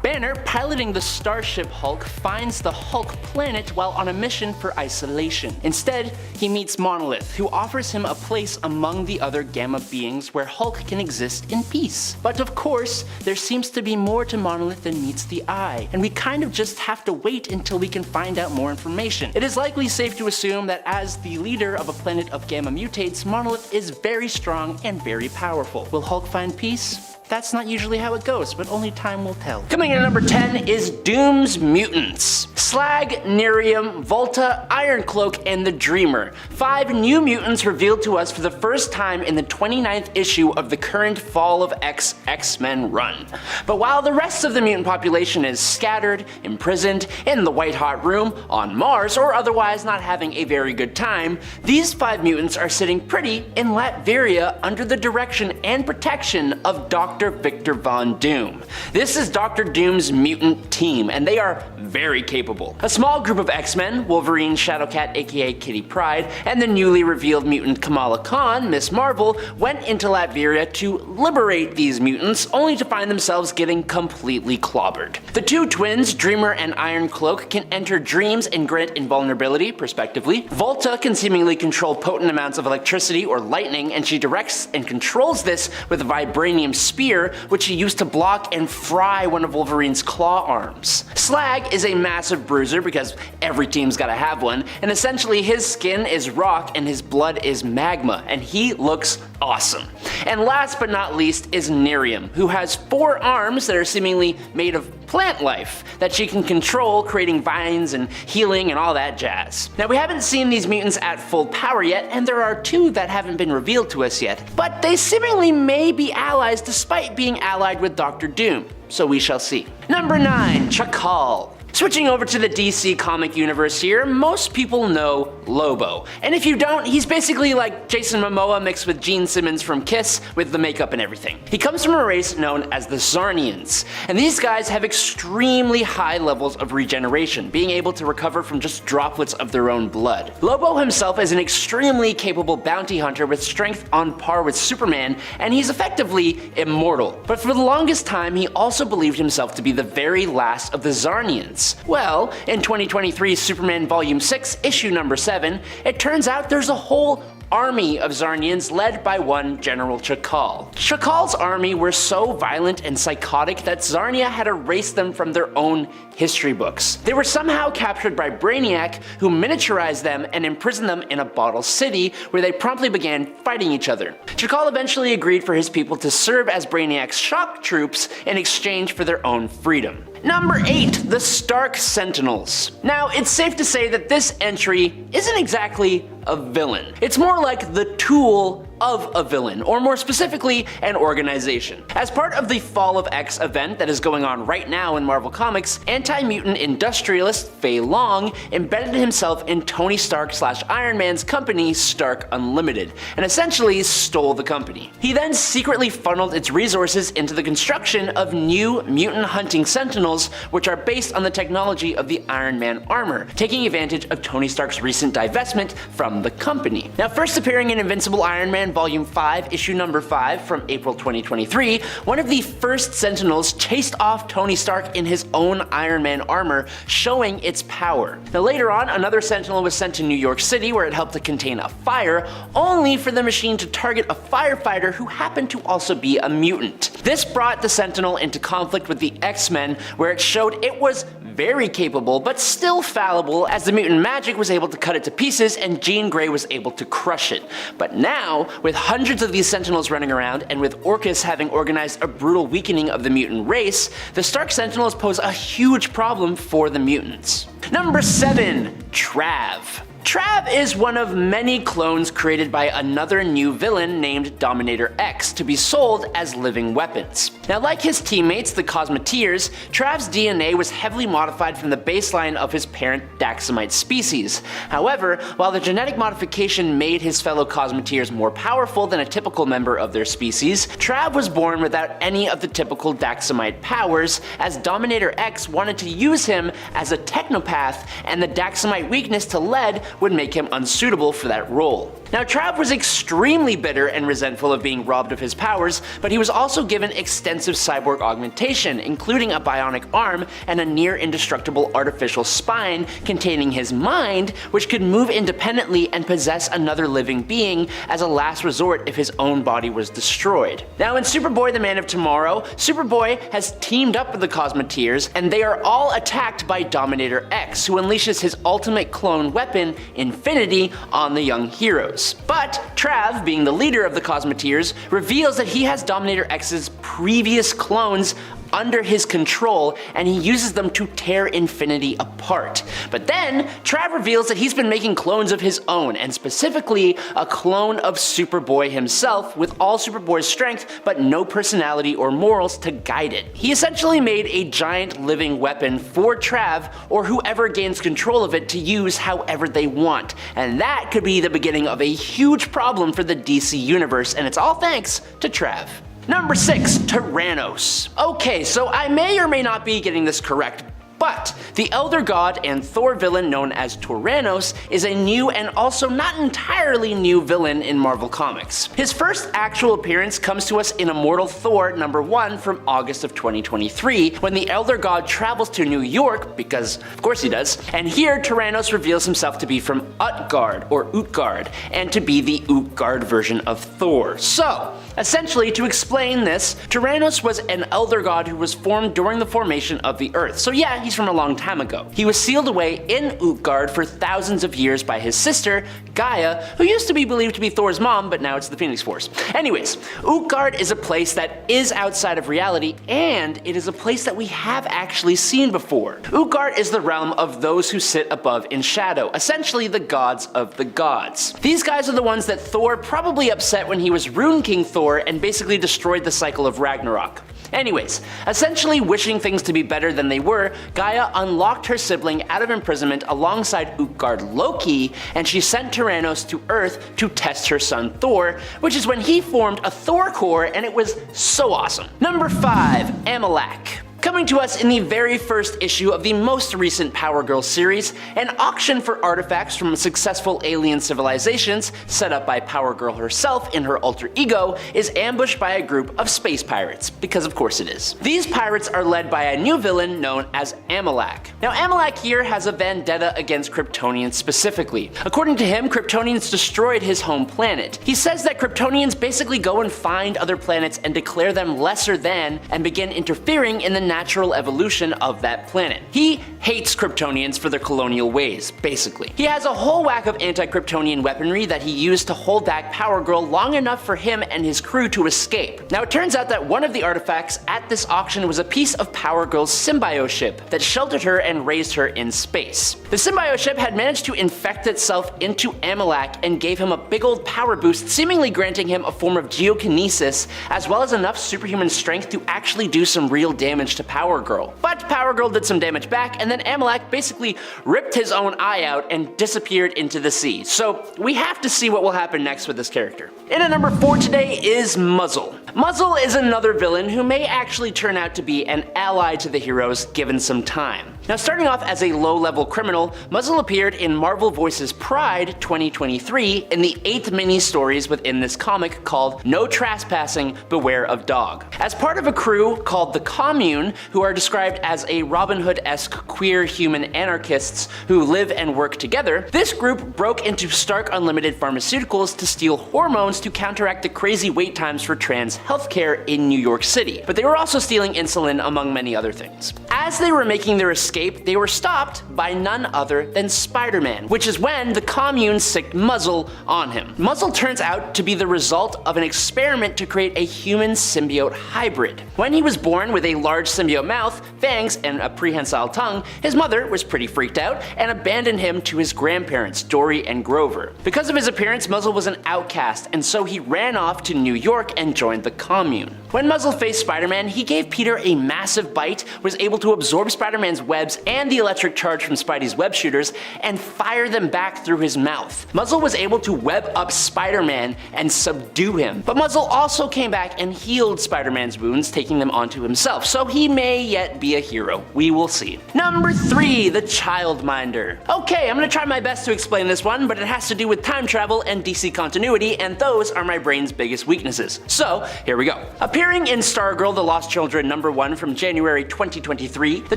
Banner, piloting the Starship Hulk, finds the Hulk planet while on a mission for isolation. Instead, he meets Monolith, who offers him a place among the other Gamma beings where Hulk can exist in peace. But of course, there seems to be more to Monolith than meets the eye, and we kind of just have to wait until we can find out more information. It is likely safe to assume that as the leader of a planet of Gamma mutates, Monolith is very strong and very powerful. Will Hulk find peace? That's not usually how it goes, but only time will tell. Coming in at number 10 is Doom's Mutants. Slag, Nerium, Volta, Ironcloak, and the Dreamer. 5 new mutants revealed to us for the first time in the 29th issue of the current Fall of X-Men run. But while the rest of the mutant population is scattered, imprisoned, in the White Hot Room, on Mars, or otherwise not having a very good time, these 5 mutants are sitting pretty in Latveria under the direction and protection of Dr. Victor Von Doom. This is Dr. Doom's mutant team, and they are very capable. A small group of X-Men, Wolverine, Shadowcat aka Kitty Pryde, and the newly revealed mutant Kamala Khan, Miss Marvel, went into Latveria to liberate these mutants, only to find themselves getting completely clobbered. The 2 twins, Dreamer and Ironcloak, can enter dreams and grant invulnerability, respectively. Volta can seemingly control potent amounts of electricity or lightning, and she directs and controls this with a vibranium spear, which he used to block and fry one of Wolverine's claw arms. Slag is a massive bruiser because every team's gotta have one, and essentially his skin is rock and his blood is magma, and he looks awesome. And last but not least is Nerium, who has 4 arms that are seemingly made of plant life that she can control, creating vines and healing and all that jazz. Now, we haven't seen these mutants at full power yet, and there are 2 that haven't been revealed to us yet, but they seemingly may be allies despite being allied with Dr. Doom, so we shall see. Number 9, Chakal. Switching over to the DC comic universe here, most people know Lobo. And if you don't, he's basically like Jason Momoa mixed with Gene Simmons from Kiss with the makeup and everything. He comes from a race known as the Zarnians, and these guys have extremely high levels of regeneration, being able to recover from just droplets of their own blood. Lobo himself is an extremely capable bounty hunter with strength on par with Superman, and he's effectively immortal. But for the longest time, he also believed himself to be the very last of the Zarnians. Well, in 2023's Superman Volume 6, issue number 7, it turns out there's a whole army of Zarnians led by one General Chakal. Chakal's army were so violent and psychotic that Zarnia had erased them from their own history books. They were somehow captured by Brainiac, who miniaturized them and imprisoned them in a bottle city where they promptly began fighting each other. Chakal eventually agreed for his people to serve as Brainiac's shock troops in exchange for their own freedom. Number 8, the Stark Sentinels. Now, it's safe to say that this entry isn't exactly a villain. It's more like the tool of a villain, or more specifically, an organization. As part of the Fall of X event that is going on right now in Marvel Comics, anti-mutant industrialist Fei Long embedded himself in Tony Stark/Iron Man's company Stark Unlimited, and essentially stole the company. He then secretly funneled its resources into the construction of new mutant hunting sentinels, which are based on the technology of the Iron Man armor, taking advantage of Tony Stark's recent divestment from the company. Now, first appearing in Invincible Iron Man Volume 5, Issue number 5 from April 2023, one of the first sentinels chased off Tony Stark in his own Iron Man armor, showing its power. Now later on, another sentinel was sent to New York City where it helped to contain a fire, only for the machine to target a firefighter who happened to also be a mutant. This brought the Sentinel into conflict with the X-Men, where it showed it was very capable but still fallible, as the mutant magic was able to cut it to pieces and Jean Grey was able to crush it. But now, with hundreds of these Sentinels running around and with Orchis having organized a brutal weakening of the mutant race, the Stark Sentinels pose a huge problem for the mutants. Number 7. Trav. Trav is one of many clones created by another new villain named Dominator X to be sold as living weapons. Now, like his teammates, the Cosmeteers, Trav's DNA was heavily modified from the baseline of his parent Daxamite species. However, while the genetic modification made his fellow Cosmeteers more powerful than a typical member of their species, Trav was born without any of the typical Daxamite powers, as Dominator X wanted to use him as a technopath, and the Daxamite weakness to lead would make him unsuitable for that role. Now, Trav was extremely bitter and resentful of being robbed of his powers, but he was also given extensive cyborg augmentation, including a bionic arm and a near-indestructible artificial spine containing his mind, which could move independently and possess another living being as a last resort if his own body was destroyed. Now, in Superboy the Man of Tomorrow, Superboy has teamed up with the Cosmeteers, and they are all attacked by Dominator X, who unleashes his ultimate clone weapon, Infinity, on the young heroes. But Trav, being the leader of the Cosmeteers, reveals that he has Dominator X's previous clones under his control, and he uses them to tear Infinity apart. But then, Trav reveals that he's been making clones of his own, and specifically a clone of Superboy himself, with all Superboy's strength but no personality or morals to guide it. He essentially made a giant living weapon for Trav, or whoever gains control of it, to use however they want. And that could be the beginning of a huge problem for the DC universe, and it's all thanks to Trav. Number 6. Tyrannos. Okay, so I may or may not be getting this correct, but the Elder God and Thor villain known as Tyrannos is a new and also not entirely new villain in Marvel Comics. His first actual appearance comes to us in Immortal Thor number 1 from August of 2023, when the Elder God travels to New York, because of course he does, and here Tyrannos reveals himself to be from Utgard, or Utgard, and to be the Utgard version of Thor. So, essentially, to explain this, Tyrannos was an Elder God who was formed during the formation of the Earth. So yeah, he's from a long time ago. He was sealed away in Utgard for thousands of years by his sister, Gaia, who used to be believed to be Thor's mom, but now it's the Phoenix Force. Anyways, Utgard is a place that is outside of reality, and it is a place that we have actually seen before. Utgard is the realm of those who sit above in shadow, essentially the gods of the gods. These guys are the ones that Thor probably upset when he was Rune King Thor and basically destroyed the cycle of Ragnarok. Anyways, essentially wishing things to be better than they were, Gaia unlocked her sibling out of imprisonment alongside Utgard Loki, and she sent Tyrannos to Earth to test her son Thor, which is when he formed a Thor core, and it was so awesome. Number 5. Amalek. Coming to us in the very first issue of the most recent Power Girl series, an auction for artifacts from successful alien civilizations, set up by Power Girl herself in her alter ego, is ambushed by a group of space pirates, because of course it is. These pirates are led by a new villain known as Amalek. Now, Amalek here has a vendetta against Kryptonians specifically. According to him, Kryptonians destroyed his home planet. He says that Kryptonians basically go and find other planets and declare them lesser than, and begin interfering in the natural evolution of that planet. He hates Kryptonians for their colonial ways, basically. He has a whole whack of anti-Kryptonian weaponry that he used to hold back Power Girl long enough for him and his crew to escape. Now it turns out that one of the artifacts at this auction was a piece of Power Girl's symbiote ship that sheltered her and raised her in space. The symbiote ship had managed to infect itself into Amalak and gave him a big old power boost, seemingly granting him a form of geokinesis as well as enough superhuman strength to actually do some real damage to Power Girl. But Power Girl did some damage back, and then Amalak basically ripped his own eye out and disappeared into the sea. So we have to see what will happen next with this character. In at number 4 today is Muzzle. Muzzle is another villain who may actually turn out to be an ally to the heroes given some time. Now starting off as a low-level criminal, Muzzle appeared in Marvel Voices Pride 2023 in the 8th mini-stories within this comic called No Trespassing, Beware of Dog. As part of a crew called the Commune, who are described as a Robin Hood-esque queer human anarchists who live and work together, this group broke into Stark Unlimited Pharmaceuticals to steal hormones to counteract the crazy wait times for trans healthcare in New York City. But they were also stealing insulin among many other things. As they were making their escape, they were stopped by none other than Spider-Man, which is when the Commune sicked Muzzle on him. Muzzle turns out to be the result of an experiment to create a human symbiote hybrid. When he was born with a large symbiote mouth, fangs, and a prehensile tongue, his mother was pretty freaked out and abandoned him to his grandparents, Dory and Grover. Because of his appearance, Muzzle was an outcast, and so he ran off to New York and joined the Commune. When Muzzle faced Spider-Man, he gave Peter a massive bite, was able to absorb Spider-Man's webs and the electric charge from Spidey's web shooters, and fire them back through his mouth. Muzzle was able to web up Spider-Man and subdue him, but Muzzle also came back and healed Spider-Man's wounds, taking them onto himself, so he may yet be a hero. We will see. Number 3, the Childminder. Okay, I'm gonna try my best to explain this one, but it has to do with time travel and DC continuity, and those are my brain's biggest weaknesses. So, here we go. Appearing in Stargirl The Lost Children #1 from January 2023, the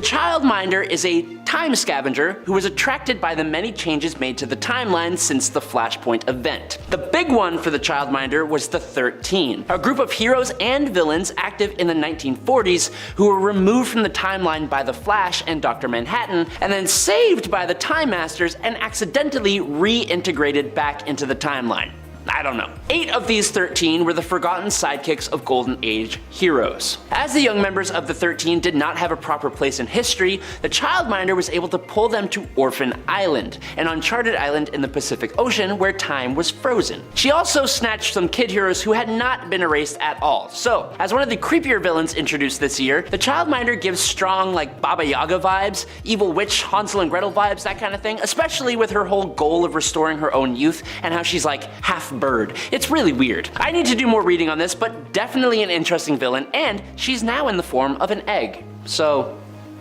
Childminder is a time scavenger who was attracted by the many changes made to the timeline since the Flashpoint event. The big one for the Childminder was the 13, a group of heroes and villains active in the 1940s who were removed from the timeline by the Flash and Dr. Manhattan, and then saved by the Time Masters and accidentally reintegrated back into the timeline. I don't know. 8 of these 13 were the forgotten sidekicks of Golden Age heroes. As the young members of the 13 did not have a proper place in history, the Childminder was able to pull them to Orphan Island, an uncharted island in the Pacific Ocean where time was frozen. She also snatched some kid heroes who had not been erased at all. So, as one of the creepier villains introduced this year, the Childminder gives strong, like, Baba Yaga vibes, evil witch, Hansel and Gretel vibes, that kind of thing, especially with her whole goal of restoring her own youth and how she's like half bird. It's really weird. I need to do more reading on this, but definitely an interesting villain, and she's now in the form of an egg. So,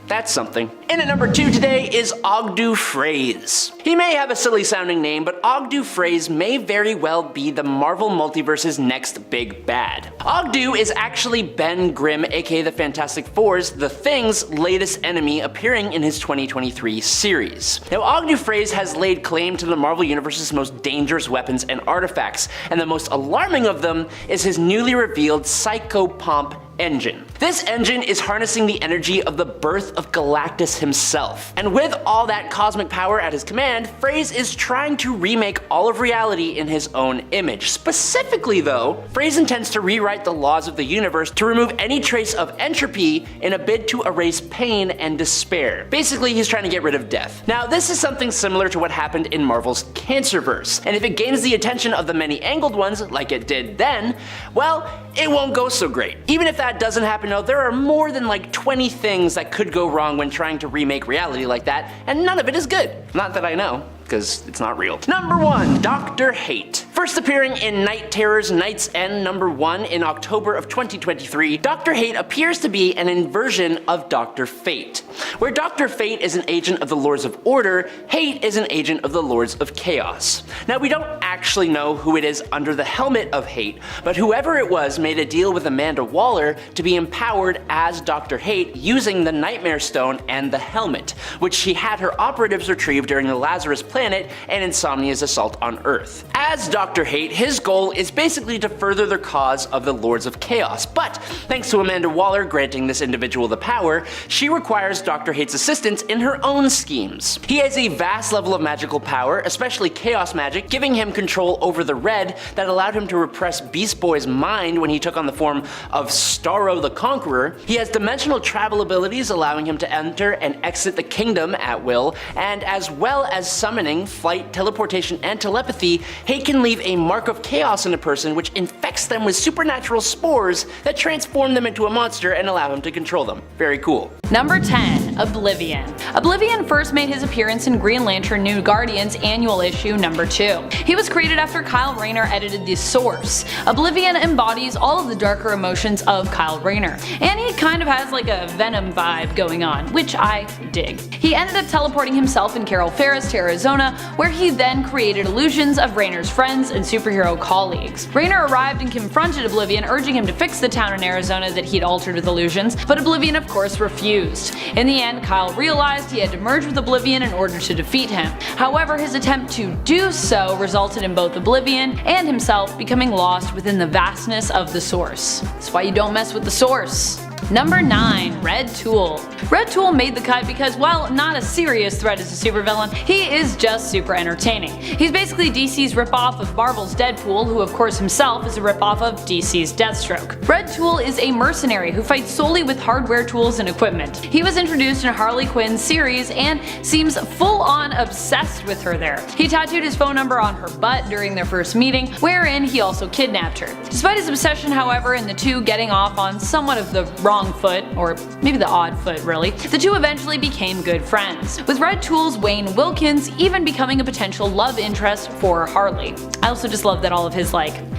that's something. In at number 2 today is Ogdu Fraze. He may have a silly sounding name, but Ogdu Fraze may very well be the Marvel Multiverse's next big bad. Ogdu is actually Ben Grimm, aka the Fantastic Four's The Thing's latest enemy, appearing in his 2023 series. Now Ogdu Fraze has laid claim to the Marvel Universe's most dangerous weapons and artifacts, and the most alarming of them is his newly revealed Psychopomp engine. This engine is harnessing the energy of the birth of Galactus himself. And with all that cosmic power at his command, Fraze is trying to remake all of reality in his own image. Specifically though, Fraze intends to rewrite the laws of the universe to remove any trace of entropy in a bid to erase pain and despair. Basically, he's trying to get rid of death. Now, this is something similar to what happened in Marvel's Cancerverse, and if it gains the attention of the many-angled ones, like it did then, well, it won't go so great. Even if that doesn't happen though, there are more than like 20 things that could go wrong when trying to remake reality like that, and none of it is good. Not that I know, because it's not real. Number 1, Dr. Hate. First appearing in Night Terror's Night's End #1 in October of 2023, Dr. Hate appears to be an inversion of Dr. Fate. Where Dr. Fate is an agent of the Lords of Order, Hate is an agent of the Lords of Chaos. Now, we don't actually know who it is under the helmet of Hate, but whoever it was made a deal with Amanda Waller to be empowered as Dr. Hate using the Nightmare Stone and the helmet, which she had her operatives retrieve during the Lazarus Planet and Insomnia's assault on Earth. As Dr. Hate, his goal is basically to further the cause of the Lords of Chaos, but thanks to Amanda Waller granting this individual the power, she requires Dr. Hate's assistance in her own schemes. He has a vast level of magical power, especially chaos magic, giving him control over the Red that allowed him to repress Beast Boy's mind when he took on the form of Starro the Conqueror. He has dimensional travel abilities allowing him to enter and exit the kingdom at will, and as well as summoning, flight, teleportation, and telepathy, Hate can leave a mark of chaos in a person which infects them with supernatural spores that transform them into a monster and allow him to control them. Very cool. Number 10. Oblivion. Oblivion first made his appearance in Green Lantern New Guardians annual issue number 2. He was created after Kyle Rayner edited The Source. Oblivion embodies all of the darker emotions of Kyle Rayner, and he kind of has like a Venom vibe going on, which I dig. He ended up teleporting himself and Carol Ferris to Arizona, where he then created illusions of Rayner's friends and superhero colleagues. Rayner arrived and confronted Oblivion, urging him to fix the town in Arizona that he'd altered with illusions, but Oblivion of course refused. In the end, Kyle realized he had to merge with Oblivion in order to defeat him. However, his attempt to do so resulted in both Oblivion and himself becoming lost within the vastness of the Source. That's why you don't mess with the Source. Number 9. Red Tool. Red Tool made the cut because, while not a serious threat as a supervillain, he is just super entertaining. He's basically DC's ripoff of Marvel's Deadpool, who of course himself is a ripoff of DC's Deathstroke. Red Tool is a mercenary who fights solely with hardware tools and equipment. He was introduced in Harley Quinn's series and seems full-on obsessed with her there. He tattooed his phone number on her butt during their first meeting, wherein he also kidnapped her. Despite his obsession, however, and the two getting off on somewhat of the wrong foot, or maybe the odd foot really, the two eventually became good friends, with Red Tool's Wayne Wilkins even becoming a potential love interest for Harley. I also just love that all of his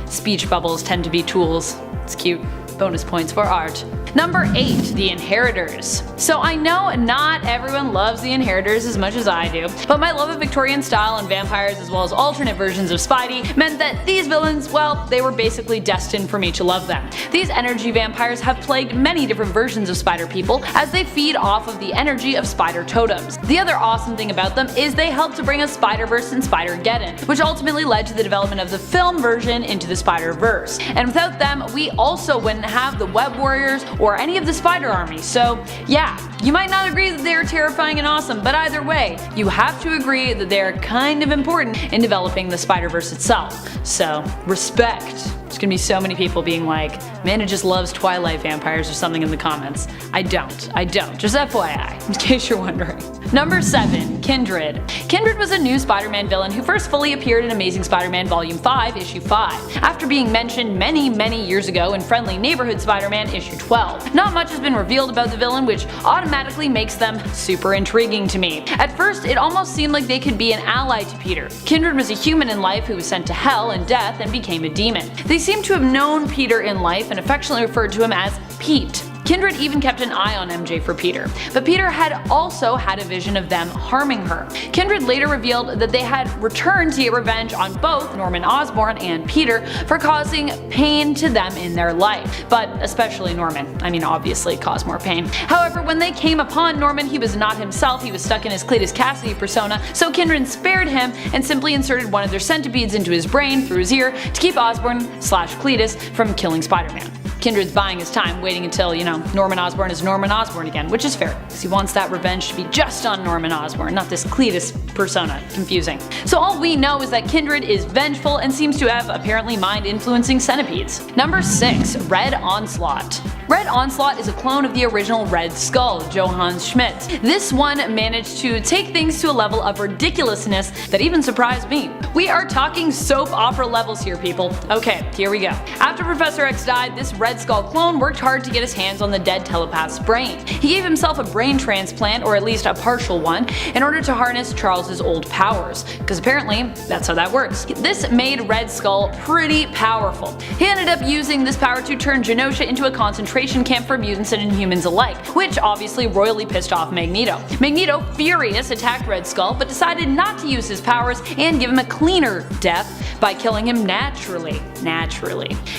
speech bubbles tend to be tools. It's cute. Bonus points for art. Number 8. The Inheritors. So I know not everyone loves the Inheritors as much as I do, but my love of Victorian style and vampires as well as alternate versions of Spidey meant that these villains, well, they were basically destined for me to love them. These energy vampires have plagued many different versions of spider people as they feed off of the energy of spider totems. The other awesome thing about them is they help to bring us Spider-Verse and Spider-Geddon, which ultimately led to the development of the film version Into the Spider-Verse. And without them, we also wouldn't have the Web Warriors or any of the Spider Army. So yeah, you might not agree that they're terrifying and awesome, but either way, you have to agree that they're kind of important in developing the Spider-Verse itself. So respect. There's gonna be so many people being like, Amanda just loves Twilight vampires or something in the comments. I don't. Just FYI, in case you're wondering. Number 7. Kindred. Kindred was a new Spider-Man villain who first fully appeared in Amazing Spider-Man Volume 5, Issue 5, after being mentioned many years ago in Friendly Neighborhood Spider-Man Issue 12. Not much has been revealed about the villain, which automatically makes them super intriguing to me. At first, it almost seemed like they could be an ally to Peter. Kindred was a human in life who was sent to hell and death and became a demon. They seem to have known Peter in life and affectionately referred to him as Pete. Kindred even kept an eye on MJ for Peter, but Peter had also had a vision of them harming her. Kindred later revealed that they had returned to get revenge on both Norman Osborn and Peter for causing pain to them in their life, but especially Norman. I mean, obviously it caused more pain. However, when they came upon Norman, he was not himself, he was stuck in his Cletus Cassidy persona, so Kindred spared him and simply inserted one of their centipedes into his brain through his ear to keep Osborn/Cletus from killing Spider-Man. Kindred's buying his time, waiting until, Norman Osborn is Norman Osborn again, which is fair, because he wants that revenge to be just on Norman Osborn, not this Cletus persona. Confusing. So all we know is that Kindred is vengeful and seems to have apparently mind-influencing centipedes. Number 6. Red Onslaught. Red Onslaught is a clone of the original Red Skull, Johannes Schmidt. This one managed to take things to a level of ridiculousness that even surprised me. We are talking soap opera levels here, people. Okay, here we go. After Professor X died, this Red Skull clone worked hard to get his hands on the dead telepath's brain. He gave himself a brain transplant, or at least a partial one, in order to harness Charles's old powers, because apparently that's how that works. This made Red Skull pretty powerful. He ended up using this power to turn Genosha into a concentration concentration camp for mutants and Inhumans alike, which obviously royally pissed off Magneto. Magneto, furious, attacked Red Skull, but decided not to use his powers and give him a cleaner death by killing him naturally,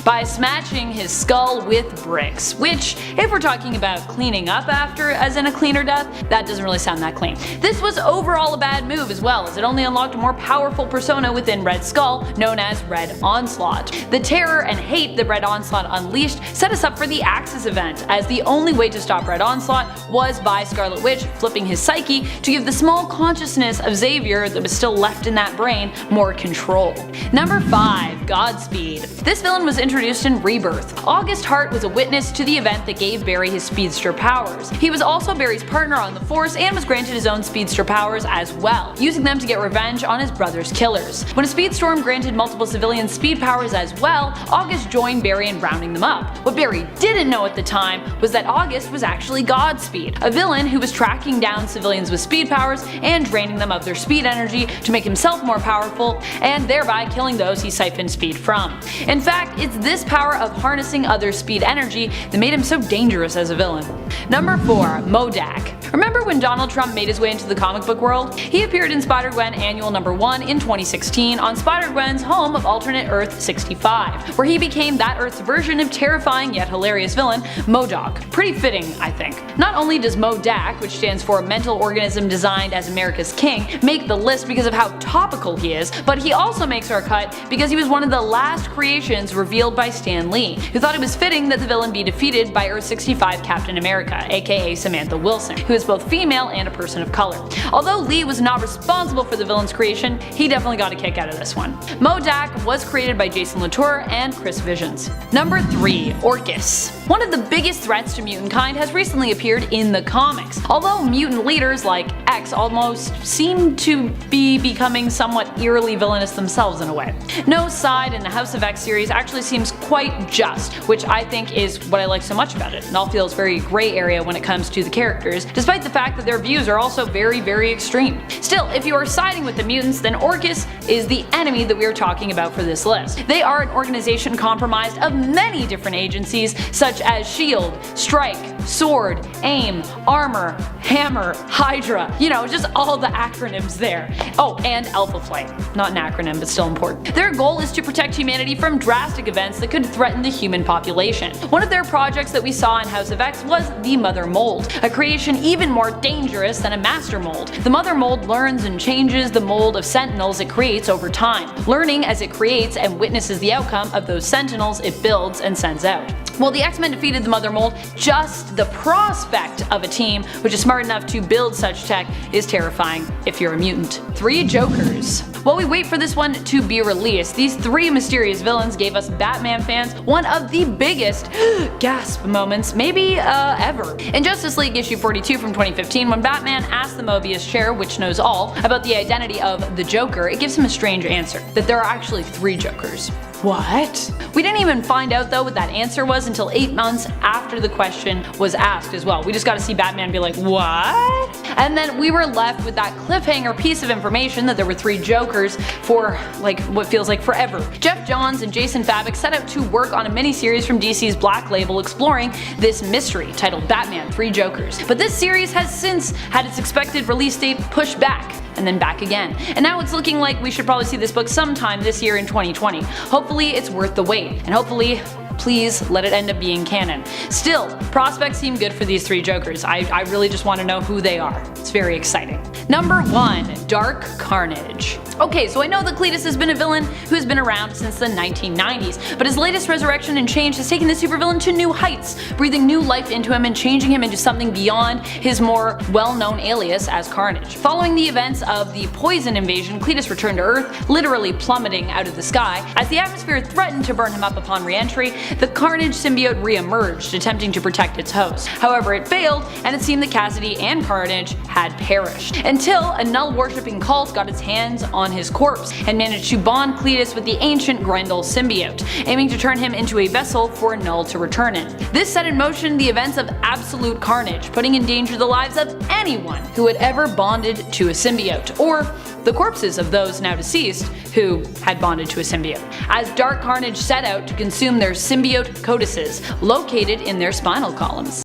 by smashing his skull with bricks, which, if we're talking about cleaning up after as in a cleaner death, that doesn't really sound that clean. This was overall a bad move as well, as it only unlocked a more powerful persona within Red Skull, known as Red Onslaught. The terror and hate that Red Onslaught unleashed set us up for the Axis event, as the only way to stop Red Onslaught was by Scarlet Witch flipping his psyche to give the small consciousness of Xavier that was still left in that brain more control. Number 5. Godspeed. This villain was introduced in Rebirth. August Hart was a witness to the event that gave Barry his speedster powers. He was also Barry's partner on the Force and was granted his own speedster powers as well, using them to get revenge on his brother's killers. When a Speedstorm granted multiple civilians speed powers as well, August joined Barry in rounding them up. What Barry didn't know at the time was that August was actually Godspeed, a villain who was tracking down civilians with speed powers and draining them of their speed energy to make himself more powerful, and thereby killing those he siphoned speed from. In fact, it's this power of harnessing other speed energy that made him so dangerous as a villain. Number 4. MODOK. Remember when Donald Trump made his way into the comic book world? He appeared in Spider-Gwen Annual No. 1 in 2016 on Spider-Gwen's home of alternate Earth 65, where he became that Earth's version of terrifying yet hilarious villain, MODOK. Pretty fitting, I think. Not only does MODOK, which stands for Mental Organism Designed as America's King, make the list because of how topical he is, but he also makes our cut because he was one of the last creations revealed by Stan Lee, who thought it was fitting that the villain be defeated by Earth 65 Captain America, aka Samantha Wilson, who is both female and a person of color. Although Lee was not responsible for the villain's creation, he definitely got a kick out of this one. MODOK was created by Jason Latour and Chris Visions. Number 3. Orcus. One of the biggest threats to mutant kind has recently appeared in the comics, although mutant leaders like X almost seem to be becoming somewhat eerily villainous themselves in a way. No side in the House of X series actually seems quite just, which I think is what I like so much about it. It all feels very gray area when it comes to the characters, despite the fact that their views are also very extreme. Still, if you are siding with the mutants, then Orcus is the enemy that we are talking about for this list. They are an organization comprised of many different agencies such as SHIELD, Strike, Sword, AIM, Armor, Hammer, Hydra, you know, just all the acronyms there. Oh, and Alpha Flight. Not an acronym, but still important. Their goal is to protect humanity from drastic events that could threaten the human population. One of their projects that we saw in House of X was the Mother Mold, a creation even more dangerous than a Master Mold. The Mother Mold learns and changes the mold of Sentinels it creates over time, learning as it creates and witnesses the outcome of those Sentinels it builds and sends out. While the X-Men defeated the Mother Mold, just the prospect of a team which is smart enough to build such tech is terrifying if you're a mutant. 3 Jokers. While we wait for this one to be released, these 3 mysterious villains gave us Batman fans one of the biggest gasp moments maybe ever. In Justice League issue 42 from 2015, when Batman asked the Mobius chair, which knows all, about the identity of the Joker, it gives him a strange answer, that there are actually 3 Jokers. What? We didn't even find out though what that answer was until 8 months after the question was asked as well. We just got to see Batman be like, what? And then we were left with that cliffhanger piece of information that there were 3 Jokers for like what feels like forever. Jeff Johns and Jason Fabok set out to work on a miniseries from DC's Black Label exploring this mystery titled Batman 3 Jokers. But this series has since had its expected release date pushed back, and then back again. And now it's looking like we should probably see this book sometime this year in 2020. Hopefully it's worth the wait, and hopefully, please let it end up being canon. Still, prospects seem good for these 3 Jokers. I really just want to know who they are. It's very exciting. Number 1. Dark Carnage. Okay, so I know that Cletus has been a villain who has been around since the 1990s, but his latest resurrection and change has taken the supervillain to new heights, breathing new life into him and changing him into something beyond his more well-known alias as Carnage. Following the events of the Poison invasion, Cletus returned to Earth, literally plummeting out of the sky. As the atmosphere threatened to burn him up upon re-entry, the Carnage symbiote re-emerged, attempting to protect its host. However, it failed, and it seemed that Cassidy and Carnage had perished. until a Null worshipping cult got its hands on his corpse and managed to bond Cletus with the ancient Grendel symbiote, aiming to turn him into a vessel for Null to return in. This set in motion the events of absolute carnage, putting in danger the lives of anyone who had ever bonded to a symbiote, or the corpses of those now deceased who had bonded to a symbiote, as dark carnage set out to consume their symbiote codices located in their spinal columns.